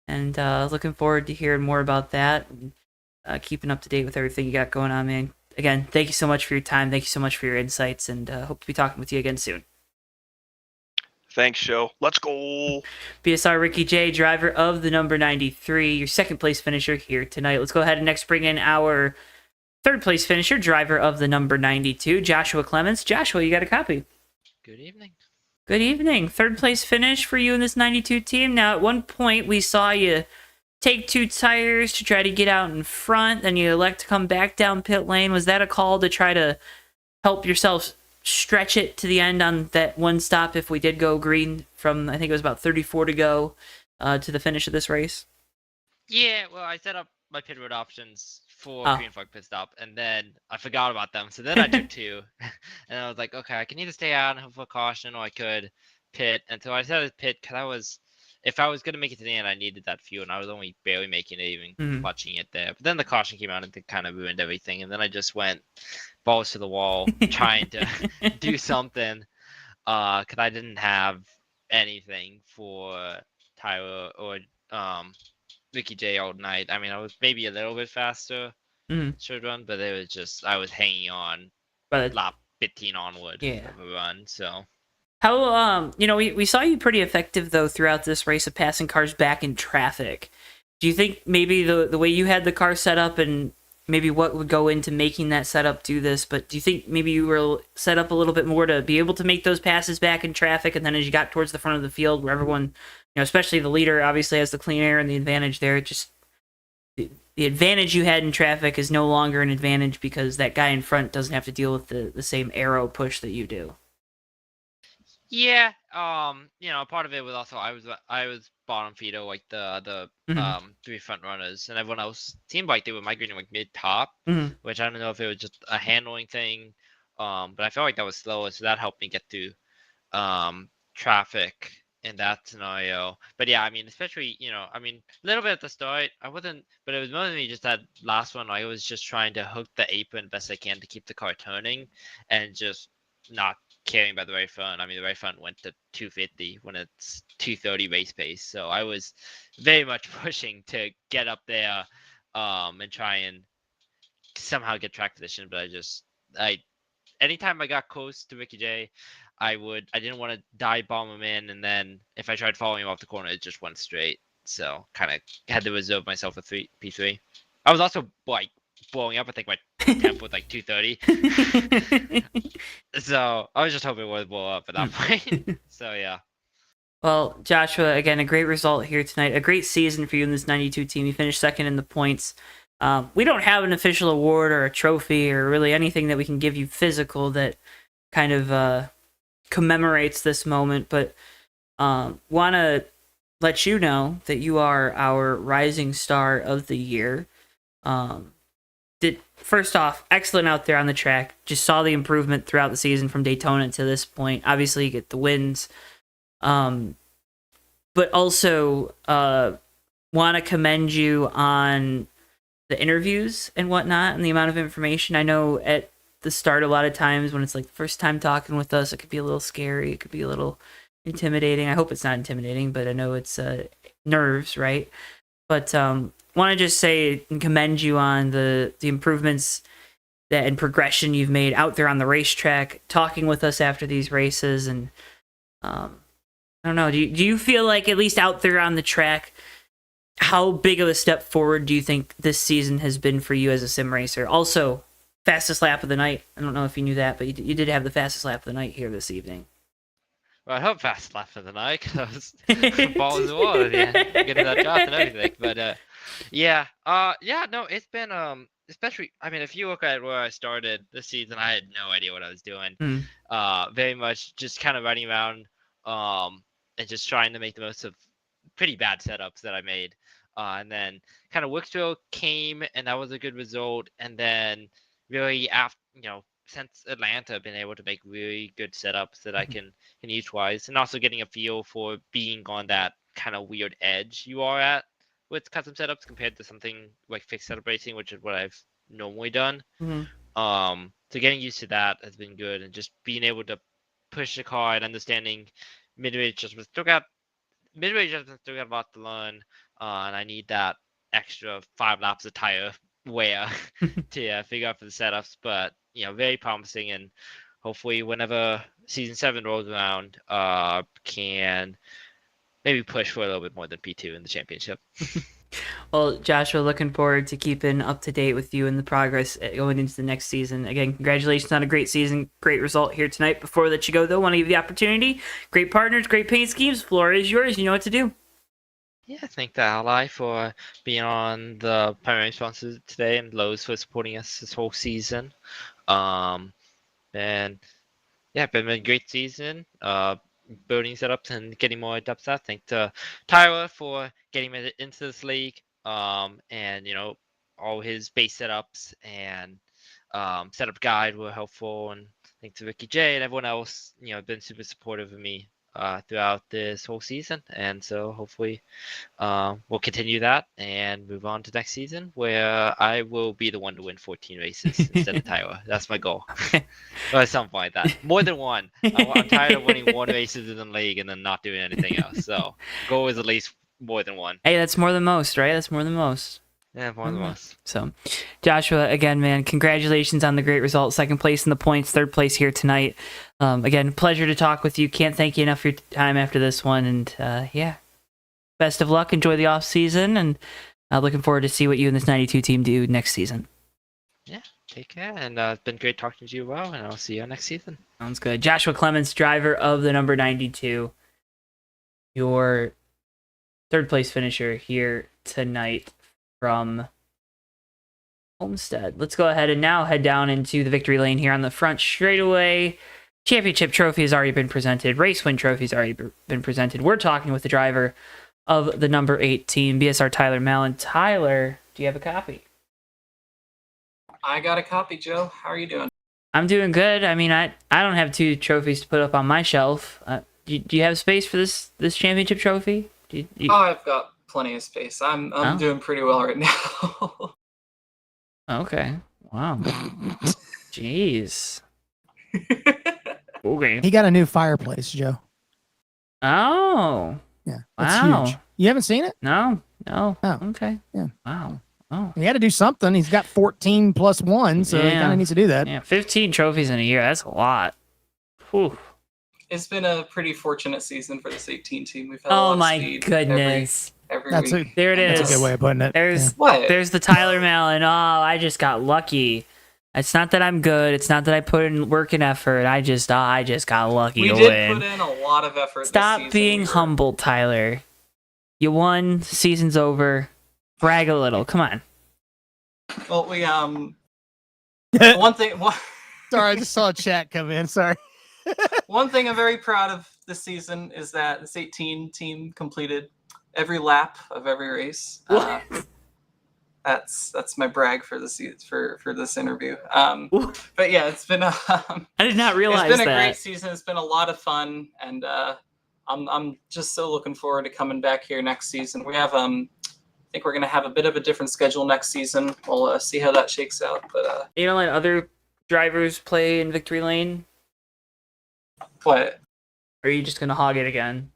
and looking forward to hearing more about that. Keeping up to date with everything you got going on, man. Again, thank you so much for your time. Thank you so much for your insights, and hope to be talking with you again soon. Thanks, Joe. Let's go. BSR Ricky J, driver of the number 93, your second place finisher here tonight. Let's go ahead and next bring in our third place finisher, driver of the number 92, Joshua Clements. Joshua, you got a copy. Good evening. Good evening. Third place finish for you in this 92 team. Now, at one point, we saw you take two tires to try to get out in front, then you elect to come back down pit lane. Was that a call to try to help yourself stretch it to the end on that one stop if we did go green from, I think it was about 34 to go to the finish of this race? Yeah, well, I set up my pit road options for green flag pit stop, and then I forgot about them. So then I took two, and I was like, okay, I can either stay out and hope for caution, or I could pit. And so I decided to pit because I was if I was gonna make it to the end, I needed that fuel, and I was only barely making it, even clutching it there. But then the caution came out and it kind of ruined everything, and then I just went balls to the wall trying to do something, because I didn't have anything for Tyler or Ricky J all night. I mean, I was maybe a little bit faster should run, but it was just I was hanging on But lap 15 onward Yeah. of a run. So how we saw you pretty effective though throughout this race of passing cars back in traffic. Do you think maybe the way you had the car set up and maybe what would go into making that setup do this, but do you think maybe you were set up a little bit more to be able to make those passes back in traffic, and then as you got towards the front of the field where everyone, especially the leader obviously has the clean air and the advantage there, just the advantage you had in traffic is no longer an advantage because that guy in front doesn't have to deal with the same arrow push that you do? yeah, part of it was also I was bottom feeder like the three front runners, and everyone else seemed like they were migrating like mid top, which I don't know if it was just a handling thing, but I felt like that was slower, so that helped me get through traffic in that scenario. But yeah, I mean, especially a little bit at the start, I wasn't, but it was mostly just that last one. I was just trying to hook the apron best I can to keep the car turning, and just not caring about the right front. I mean, the right front went to 250 when it's 230 race pace. So I was very much pushing to get up there, and try and somehow get track position. But anytime I got close to Ricky J, I didn't want to dive bomb him in, and then if I tried following him off the corner, it just went straight. So kind of had to reserve myself a P3. I was also like blowing up. I think my temp was like 230. So I was just hoping it would blow up at that point. So yeah. Well, Joshua, again, a great result here tonight. A great season for you in this 92 team. You finished second in the points. We don't have an official award or a trophy or really anything that we can give you physical that kind of commemorates this moment, but want to let you know that you are our Rising Star of the Year. Did first off, excellent out there on the track. Just saw the improvement throughout the season from Daytona to this point. Obviously, you get the wins. But also want to commend you on the interviews and whatnot and the amount of information. I know at the start, a lot of times when it's like the first time talking with us, it could be a little scary. It could be a little intimidating. I hope it's not intimidating, but I know it's nerves, right? But want to just say and commend you on the improvements that and progression you've made out there on the racetrack, talking with us after these races. And I don't know, do you feel like, at least out there on the track, how big of a step forward do you think this season has been for you as a sim racer? Also, fastest lap of the night. I don't know if you knew that, but you did have the fastest lap of the night here this evening. Well, I hope fast lap of the night, because balls in the water, getting that shot and everything. But no, it's been especially, I mean, if you look at where I started this season, I had no idea what I was doing. Very much just kind of running around, and just trying to make the most of pretty bad setups that I made. And then kind of Wicksville came, and that was a good result. And then really after, since Atlanta, I've been able to make really good setups that I can utilize, and also getting a feel for being on that kind of weird edge you are at with custom setups compared to something like fixed setup racing, which is what I've normally done. So getting used to that has been good, and just being able to push the car and understanding mid-range adjustments. Mid-range adjustments still got a lot to learn, and I need that extra 5 laps of tire wear to figure out for the setups. But very promising, and hopefully whenever season 7 rolls around, can maybe push for a little bit more than P2 in the championship. Well, Joshua, looking forward to keeping up to date with you and the progress going into the next season. Again, congratulations on a great season, great result here tonight. Before we let you go, though, want to give you the opportunity. Great partners, great paint schemes. Floor is yours. You know what to do. Yeah, thank the Ally for being on the primary sponsor today, and Lowe's for supporting us this whole season. And yeah, been a great season. Building setups and getting more depth. Thanks to Tyler for getting me into this league. And all his base setups and setup guide were helpful. And thanks to Ricky J and everyone else, been super supportive of me throughout this whole season, and so hopefully we'll continue that and move on to next season where I will be the one to win 14 races instead of Tyler. That's my goal. Or something like that. More than one. I'm tired of winning one races in the league and then not doing anything else. So goal is at least more than one. Hey, that's more than most, right? That's more than most. Yeah, more than most. So, Joshua, again, man, congratulations on the great result. Second place in the points, third place here tonight. Again, pleasure to talk with you. Can't thank you enough for your time after this one. And yeah, best of luck. Enjoy the off season, and looking forward to see what you and this 92 team do next season. Yeah, take care. And it's been great talking to you, and I'll see you next season. Sounds good. Joshua Clements, driver of the number 92, your third place finisher here tonight from Homestead. Let's go ahead and now head down into the victory lane here on the front straightaway. Championship trophy has already been presented. Race win trophy has already been presented. We're talking with the driver of the number 8 team, BSR Tyler Mallon. Tyler, do you have a copy? I got a copy, Joe. How are you doing? I'm doing good. I mean, I don't have 2 trophies to put up on my shelf. Do you have space for this championship trophy? Oh, I've got plenty of space. I'm doing pretty well right now. Okay. Wow. Jeez. Okay. He got a new fireplace, Joe. Oh. Yeah. That's Wow. huge. You haven't seen it? No. Oh. Okay. Yeah. Wow. Oh. He had to do something. He's got 14 plus 1, so he Yeah. kind of needs to do that. Yeah. 15 trophies in a year. That's a lot. Whew. It's been a pretty fortunate season for this 18 team. We've had a lot Oh of my speed goodness. every That's week. There it is. That's a good way of putting it. There's What? there's the Tyler Mallon. Oh, I just got lucky. It's not that I'm good. It's not that I put in work and effort. I just got lucky We to did win. put in a lot of effort this Stop season. being We were- humble, Tyler. You won. Season's over. Brag a little. Come on. Well, we Sorry, I just saw a chat come in. Sorry. one thing I'm very proud of this season is that this 18 team completed every lap of every race. That's my brag for this for this interview. But yeah, it's been I did not realize it's been a that. great season. It's been a lot of fun, and I'm just so looking forward to coming back here next season. We have I think we're gonna have a bit of a different schedule next season. We'll see how that shakes out. But You don't let other drivers play in victory lane? what? Or are you just gonna hog it again?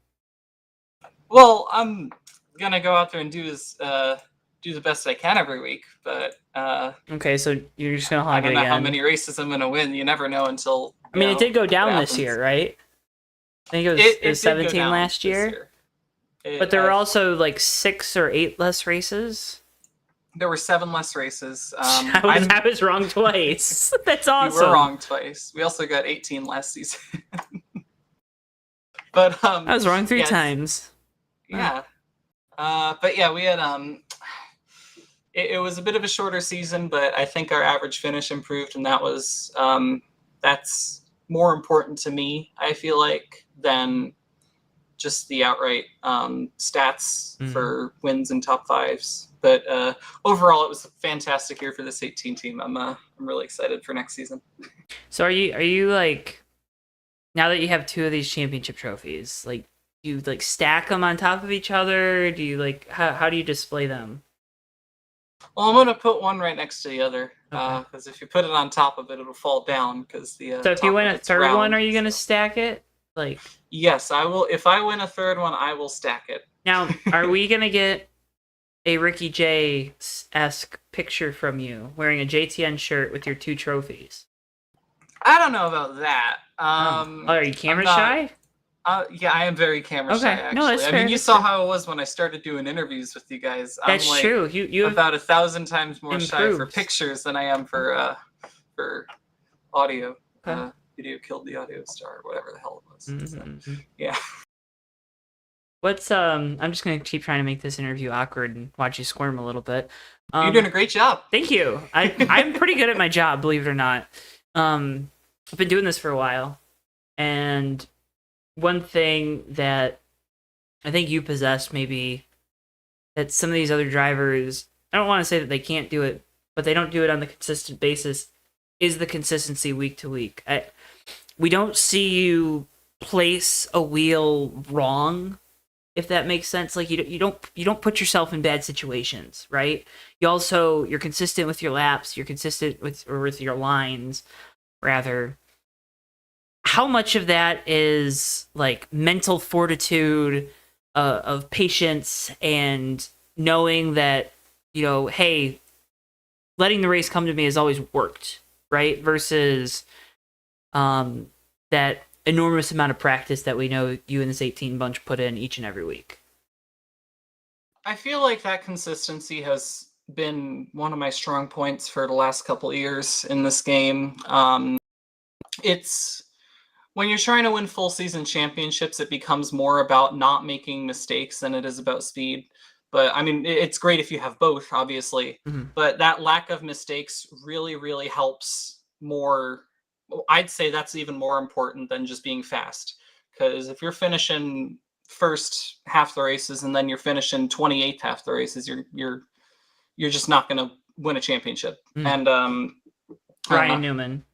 Well, I'm gonna go out there and do the best I can every week. But Okay, so you're just gonna I hog it don't know again. how many races I'm gonna win. You never know until. I mean, you it did go down what this happens. year, right? I think it was, It it was did go 17 down last this year. But there were also like 6 or 8 less races. There were 7 less races. I was wrong twice. That's awesome. You were wrong twice. We also got 18 last season. But I was wrong 3 yeah, times. Yeah. But yeah, we had it was a bit of a shorter season, but I think our average finish improved, and that was that's more important to me, I feel like, than just the outright stats for wins and top 5s. But overall, it was a fantastic year for this 18 team. I'm really excited for next season. So are you like, now that you have 2 of these championship trophies, like, do you like stack them on top of each other? Do you like, how do you display them? Well, I'm gonna put one right next to the other, Okay. because if you put it on top of it, it'll fall down. Because the So if you top win of a it's third round, one, are you gonna so- stack it? Like, Yes, I will. If I win a third one, I will stack it. now, are we gonna get a Ricky J-esque picture from you wearing a JTN shirt with your 2 trophies? I don't know about that. Oh, are you camera I'm not- shy? Yeah, I am very camera shy. Okay. Actually, No, that's I fair, mean, you that's saw fair. how it was when I started doing interviews with you guys. That's I'm like true. You have, about 1,000 times more shy for improved. pictures than I am for audio. Okay. Video killed the audio star, or whatever the hell it was. So, Mhm. yeah. What's I'm just gonna keep trying to make this interview awkward and watch you squirm a little bit. You're doing a great job. Thank you. I'm pretty good at my job, believe it or not. I've been doing this for a while, and one thing that I think you possess, maybe, that some of these other drivers, I don't want to say that they can't do it, but they don't do it on the consistent basis, is the consistency week to week. We don't see you place a wheel wrong, if that makes sense. Like you don't put yourself in bad situations, right? You're consistent with your laps, you're consistent with your lines, rather. How much of that is like mental fortitude, of patience, and knowing that, hey, letting the race come to me has always worked, right? Versus that enormous amount of practice that we know you and this 18 bunch put in each and every week. I feel like that consistency has been one of my strong points for the last couple of years in this game. It's when you're trying to win full season championships, it becomes more about not making mistakes than it is about speed. But I mean, it's great if you have both, obviously. Mm-hmm. But that lack of mistakes really, really helps more. I'd say that's even more important than just being fast. Because if you're finishing first half the races and then you're finishing 28th half the races, you're just not going to win a championship. Mm. And Ryan Newman.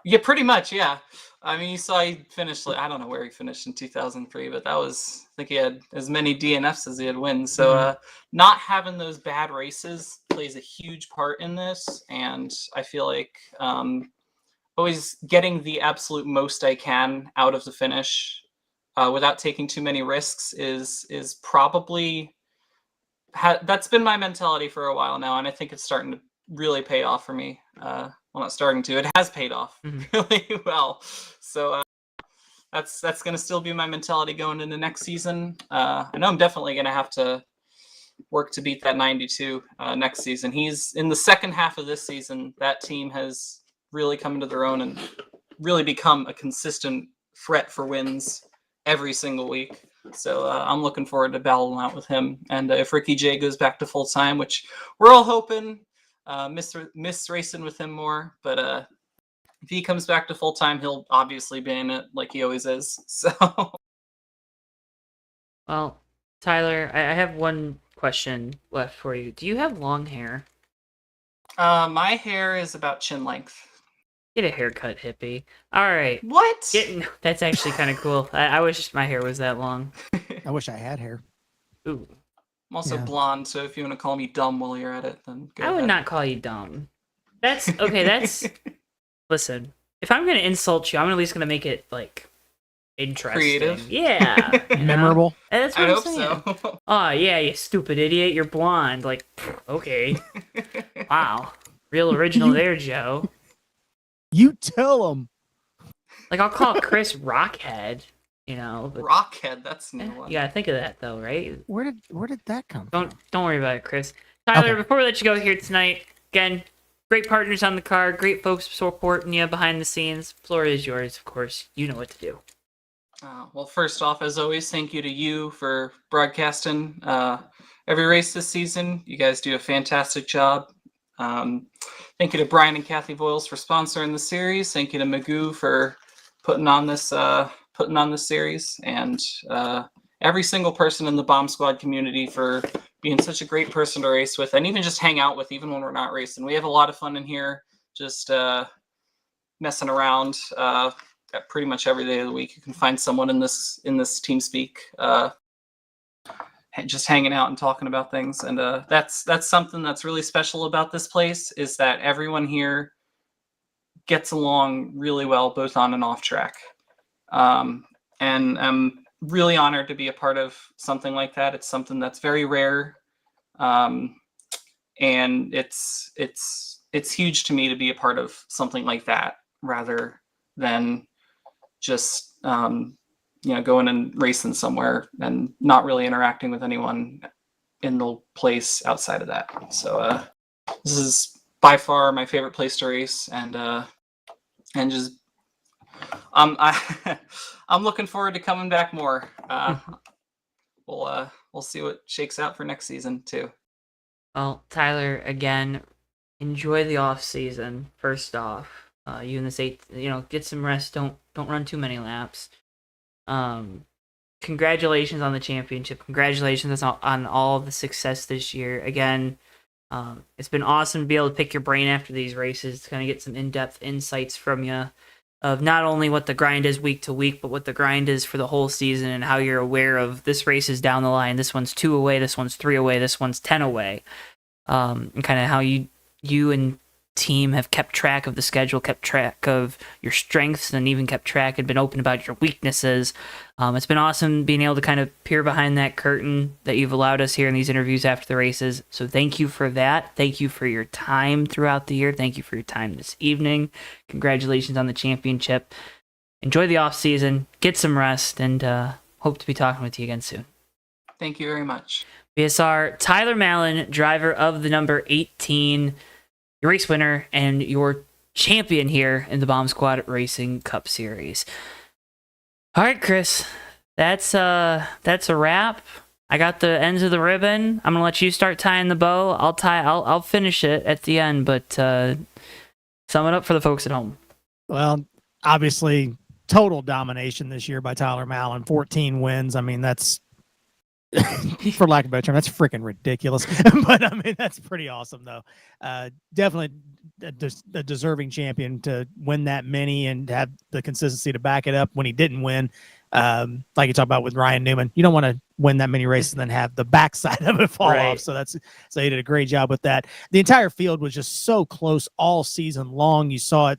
Yeah, pretty much. Yeah. I mean, you saw he finished, I don't know where he finished in 2003, but I think he had as many DNFs as he had wins. So not having those bad races plays a huge part in this. And I feel like always getting the absolute most I can out of the finish without taking too many risks is probably, that's been my mentality for a while now. And I think it's starting to really pay off for me. Well, not starting to. It has paid off really well. So that's going to still be my mentality going into next season. I know I'm definitely going to have to work to beat that 92 next season. He's in the second half of this season. That team has really come into their own and really become a consistent threat for wins every single week. So I'm looking forward to battling out with him. And if Ricky J goes back to full time, which we're all hoping, miss racing with him more, but if he comes back to full time, he'll obviously be in it like he always is. So, well, Tyler, I have one question left for you. Do you have long hair? my hair is about chin length. Get a haircut, hippie. All right. What? That's actually kind of cool. I wish my hair was that long. I wish I had hair. Ooh. I'm also blonde, so if you want to call me dumb while you're at it, then go ahead. I would not call you dumb. That's okay. That's listen. If I'm gonna insult you, I'm at least gonna make it like interesting. Creative. Yeah. Memorable. That's what I I'm hope saying. so. Oh yeah, you stupid idiot. You're blonde. Like, okay. Wow. Real original there, Joe. You tell them. Like I'll call Chris Rockhead. But, Rockhead. That's a new one. you gotta think of that though, right? Where did that come from? Don't worry about it, Chris. Tyler, Okay. before we let you go here tonight, again, great partners on the car, great folks supporting you behind the scenes. Floor is yours, of course. You know what to do. Well, first off, as always, thank you to you for broadcasting every race this season. You guys do a fantastic job. Thank you to Brian and Kathy Voiles for sponsoring the series. Thank you to Magoo for putting on this series, and every single person in the Bomb Squad community for being such a great person to race with, and even just hang out with, even when we're not racing. We have a lot of fun in here, just messing around. Pretty much every day of the week, you can find someone in this TeamSpeak, just hanging out and talking about things. And that's something that's really special about this place, is that everyone here gets along really well, both on and off track. And I'm really honored to be a part of something like that. It's something that's very rare, and it's huge to me to be a part of something like that, rather than just going and racing somewhere and not really interacting with anyone in the place outside of that. So this is by far my favorite place to race, and just I'm looking forward to coming back more. We'll see what shakes out for next season too. Well, Tyler, again, enjoy the off season. First off, you and this get some rest. Don't run too many laps. Congratulations on the championship. Congratulations on all of the success this year. Again, it's been awesome to be able to pick your brain after these races, to kind of get some in-depth insights from you. of not only what the grind is week to week, but what the grind is for the whole season, and how you're aware of this race is down the line. This one's 2 away. This one's 3 away. This one's 10 away. And kind of how you and team have kept track of the schedule, kept track of your strengths, and even kept track and been open about your weaknesses. It's been awesome being able to kind of peer behind that curtain that you've allowed us here in these interviews after the races. So thank you for that. Thank you for your time throughout the year. Thank you for your time this evening. Congratulations on the championship. Enjoy the off season, get some rest, and hope to be talking with you again soon. Thank you very much. BSR, Tyler Mallon, driver of the number 18, your race winner and your champion here in the Bomb Squad Racing Cup Series. All right, Chris, that's a wrap. I got the ends of the ribbon. I'm gonna let you start tying the bow. I'll finish it at the end, but sum it up for the folks at home. Well, obviously, total domination this year by Tyler Mallon. 14 wins. I mean, that's for lack of a better term, that's freaking ridiculous. But I mean, that's pretty awesome, though. Definitely a deserving champion to win that many and have the consistency to back it up when he didn't win. Like you talk about with Ryan Newman, you don't want to win that many races and then have the backside of it fall off. So he did a great job with that. The entire field was just so close all season long. You saw it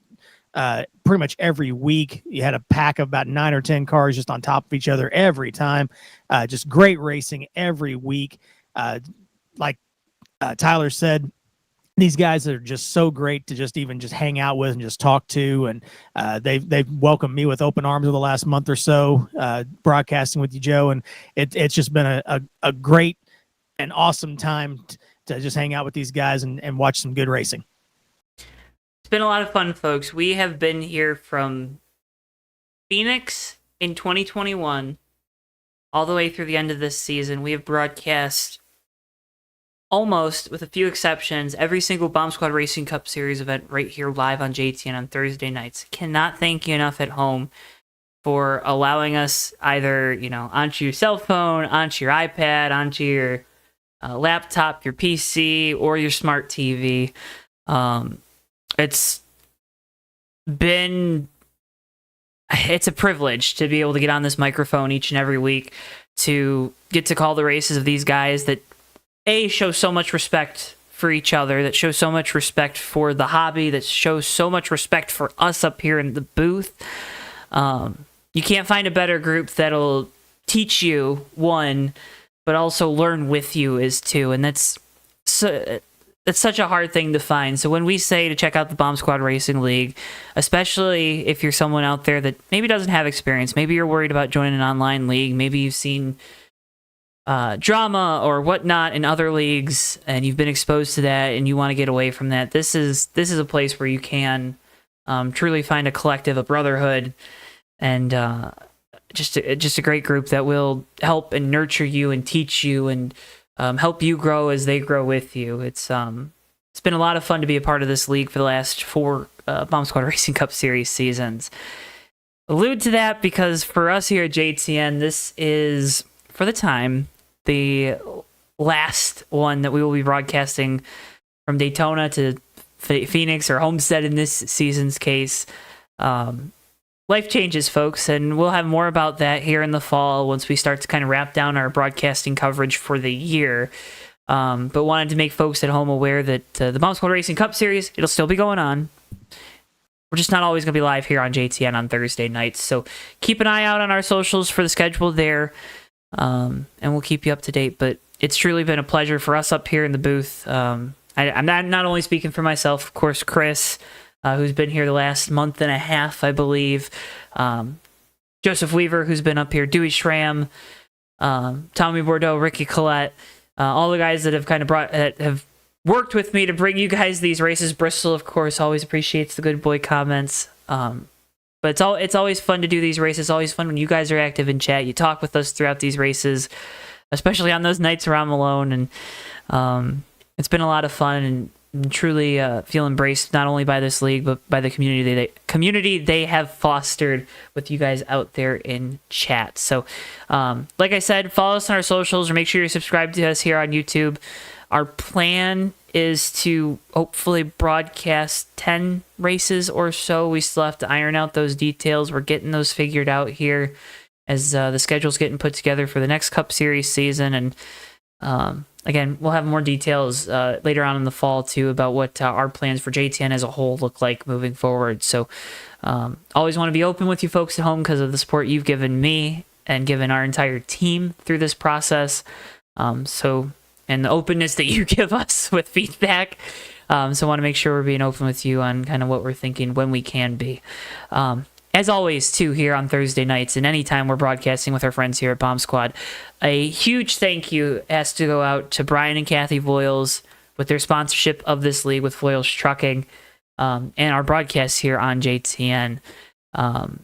pretty much every week. You had a pack of about 9 or 10 cars just on top of each other every time. Just great racing every week. Like Tyler said, these guys are just so great to just hang out with and just talk to. And they've welcomed me with open arms over the last month or so, broadcasting with you, Joe. And it's just been a great and awesome time to just hang out with these guys and watch some good racing. It's been a lot of fun, folks. We have been here from Phoenix in 2021 all the way through the end of this season. We have broadcast almost, with a few exceptions, every single Bomb Squad Racing Cup Series event right here live on JTN on Thursday nights. Cannot thank you enough at home for allowing us either, onto your cell phone, onto your iPad, onto your laptop, your PC, or your smart TV. It's a privilege to be able to get on this microphone each and every week to get to call the races of these guys that show so much respect for each other, that show so much respect for the hobby, that shows so much respect for us up here in the booth. You can't find a better group that'll teach you, one, but also learn with you is two, and that's such a hard thing to find. So when we say to check out the Bomb Squad Racing League, especially if you're someone out there that maybe doesn't have experience, maybe you're worried about joining an online league, maybe you've seen drama or whatnot in other leagues and you've been exposed to that and you want to get away from that, this is a place where you can truly find a collective, a brotherhood, and just a great group that will help and nurture you and teach you and help you grow as they grow with you. It's been a lot of fun to be a part of this league for the last 4 Bomb Squad Racing Cup Series seasons. Allude to that because for us here at JTN, this is, for the time, the last one that we will be broadcasting from Daytona to Phoenix or Homestead in this season's case. Life changes, folks, and we'll have more about that here in the fall once we start to kind of wrap down our broadcasting coverage for the year. But wanted to make folks at home aware that the Bomb Squad Racing Cup Series, it'll still be going on. We're just not always going to be live here on JTN on Thursday nights, so keep an eye out on our socials for the schedule there, and we'll keep you up to date. But it's truly been a pleasure for us up here in the booth. I'm not only speaking for myself, of course, Chris, who's been here the last month and a half, I believe. Joseph Weaver, who's been up here. Dewey Schramm, Tommy Bordeaux, Ricky Collette, all the guys that have have worked with me to bring you guys these races. Bristol, of course, always appreciates the good boy comments. But it's always fun to do these races. It's always fun when you guys are active in chat. You talk with us throughout these races, especially on those nights around Malone. And it's been a lot of fun and truly feel embraced not only by this league but by the community they have fostered with you guys out there in chat. So like I said, follow us on our socials or make sure you're subscribed to us here on YouTube. Our plan is to hopefully broadcast 10 races or so. We still have to iron out those details. We're getting those figured out here as the schedule's getting put together for the next Cup Series season. And again, we'll have more details later on in the fall, too, about what our plans for JTN as a whole look like moving forward. So always want to be open with you folks at home because of the support you've given me and given our entire team through this process. And the openness that you give us with feedback. So I want to make sure we're being open with you on kind of what we're thinking when we can be. As always, too, here on Thursday nights and anytime we're broadcasting with our friends here at Bomb Squad, a huge thank you has to go out to Brian and Kathy Voiles with their sponsorship of this league with Voiles Trucking and our broadcasts here on JTN. Brian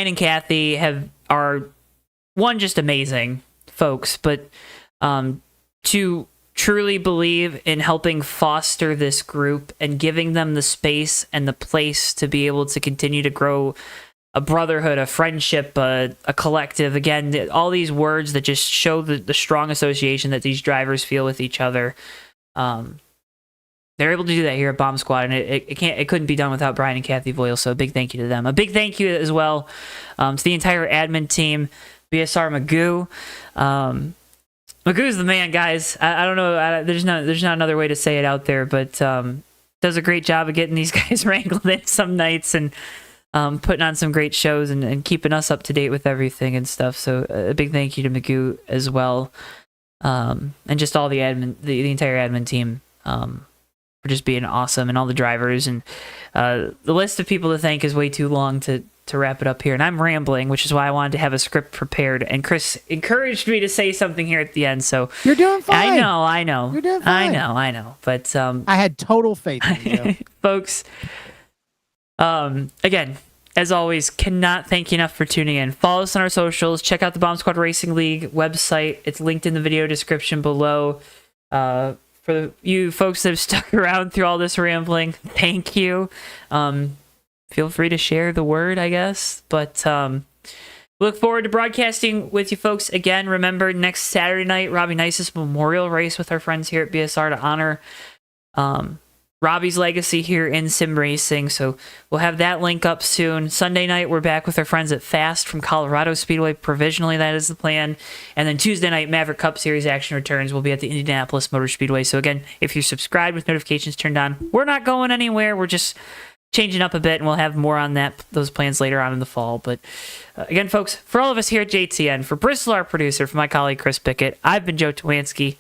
and Kathy are just amazing folks, but to truly believe in helping foster this group and giving them the space and the place to be able to continue to grow a brotherhood, a friendship, a collective. Again, all these words that just show the strong association that these drivers feel with each other. They're able to do that here at Bomb Squad, and it couldn't be done without Brian and Kathy Voiles, so a big thank you to them. A big thank you as well to the entire admin team, BSR Magoo. Magoo's the man, guys. I don't know. There's not another way to say it out there, but does a great job of getting these guys wrangled in some nights and putting on some great shows and keeping us up to date with everything and stuff. So a big thank you to Magoo as well, and just all the the entire admin team for just being awesome, and all the drivers, and the list of people to thank is way too long to wrap it up here, and I'm rambling, which is why I wanted to have a script prepared, and Chris encouraged me to say something here at the end, so You're doing fine. I know. You're doing fine. I know, but I had total faith in you. folks, again, as always, cannot thank you enough for tuning in. Follow us on our socials. Check out the Bomb Squad Racing League website. It's linked in the video description below. For you folks that have stuck around through all this rambling, thank you. Feel free to share the word, I guess. But look forward to broadcasting with you folks again. Remember, next Saturday night, Robbie Nice's Memorial Race with our friends here at BSR to honor Robbie's legacy here in sim racing. So we'll have that link up soon. Sunday night, we're back with our friends at Fast from Colorado Speedway. Provisionally, that is the plan. And then Tuesday night, Maverick Cup Series action returns. We'll be at the Indianapolis Motor Speedway. So again, if you're subscribed with notifications turned on, we're not going anywhere. We're just changing up a bit, and we'll have more on those plans later on in the fall. But again, folks, for all of us here at JTN, for Bristol, our producer, for my colleague Chris Pickett, I've been Joe Towanski.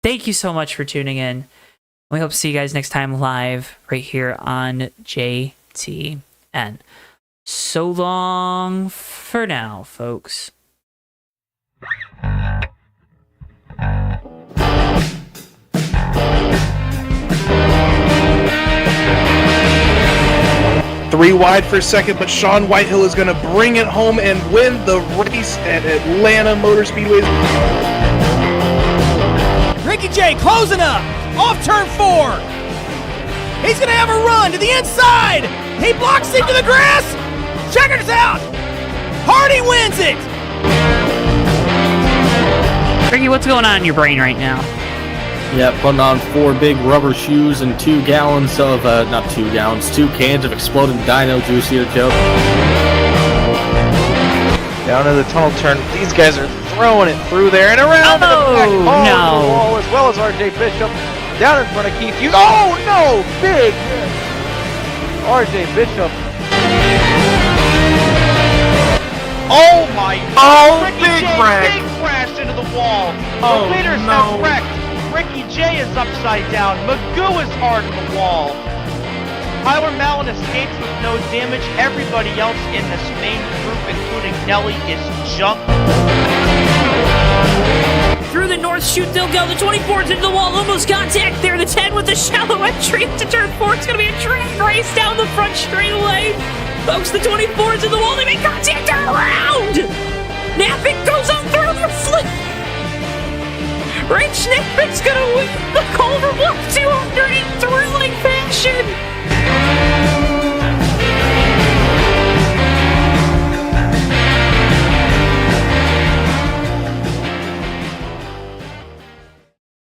Thank you so much for tuning in. We hope to see you guys next time live right here on JTN. So long for now, folks. Three wide for second, but Sean Whitehill is going to bring it home and win the race at Atlanta Motor Speedway. Ricky J closing up off turn 4. He's going to have a run to the inside. He blocks into the grass. Checkers out. Hardy wins it. Ricky, what's going on in your brain right now? Yeah, putting on 4 big rubber shoes and 2 gallons of, not 2 gallons, 2 cans of exploding dino juice here, Joe. Down to the tunnel turn. These guys are throwing it through there and around to the back no. the wall, as well as RJ Bishop. Down in front of Keith Hughes. Oh, no! Big hit. RJ Bishop. Oh, my God. Ricky big J, wreck. big crash into the wall. Oh, the leaders no. have wrecked. Ricky J is upside down. Magoo is hard on the wall. Tyler Mallon escapes with no damage. Everybody else in this main group, including Nelly, is jumped. Through the north chute, they'll go. The 24's into the wall, almost contact there. The 10 with the shallow entry into turn 4. It's going to be a drag race down the front straightaway. Folks, the 24's in the wall. They make contact, turn around. Napick goes on through the flip. Rich Napick's going to win the Culver Block 200 in thrilling fashion.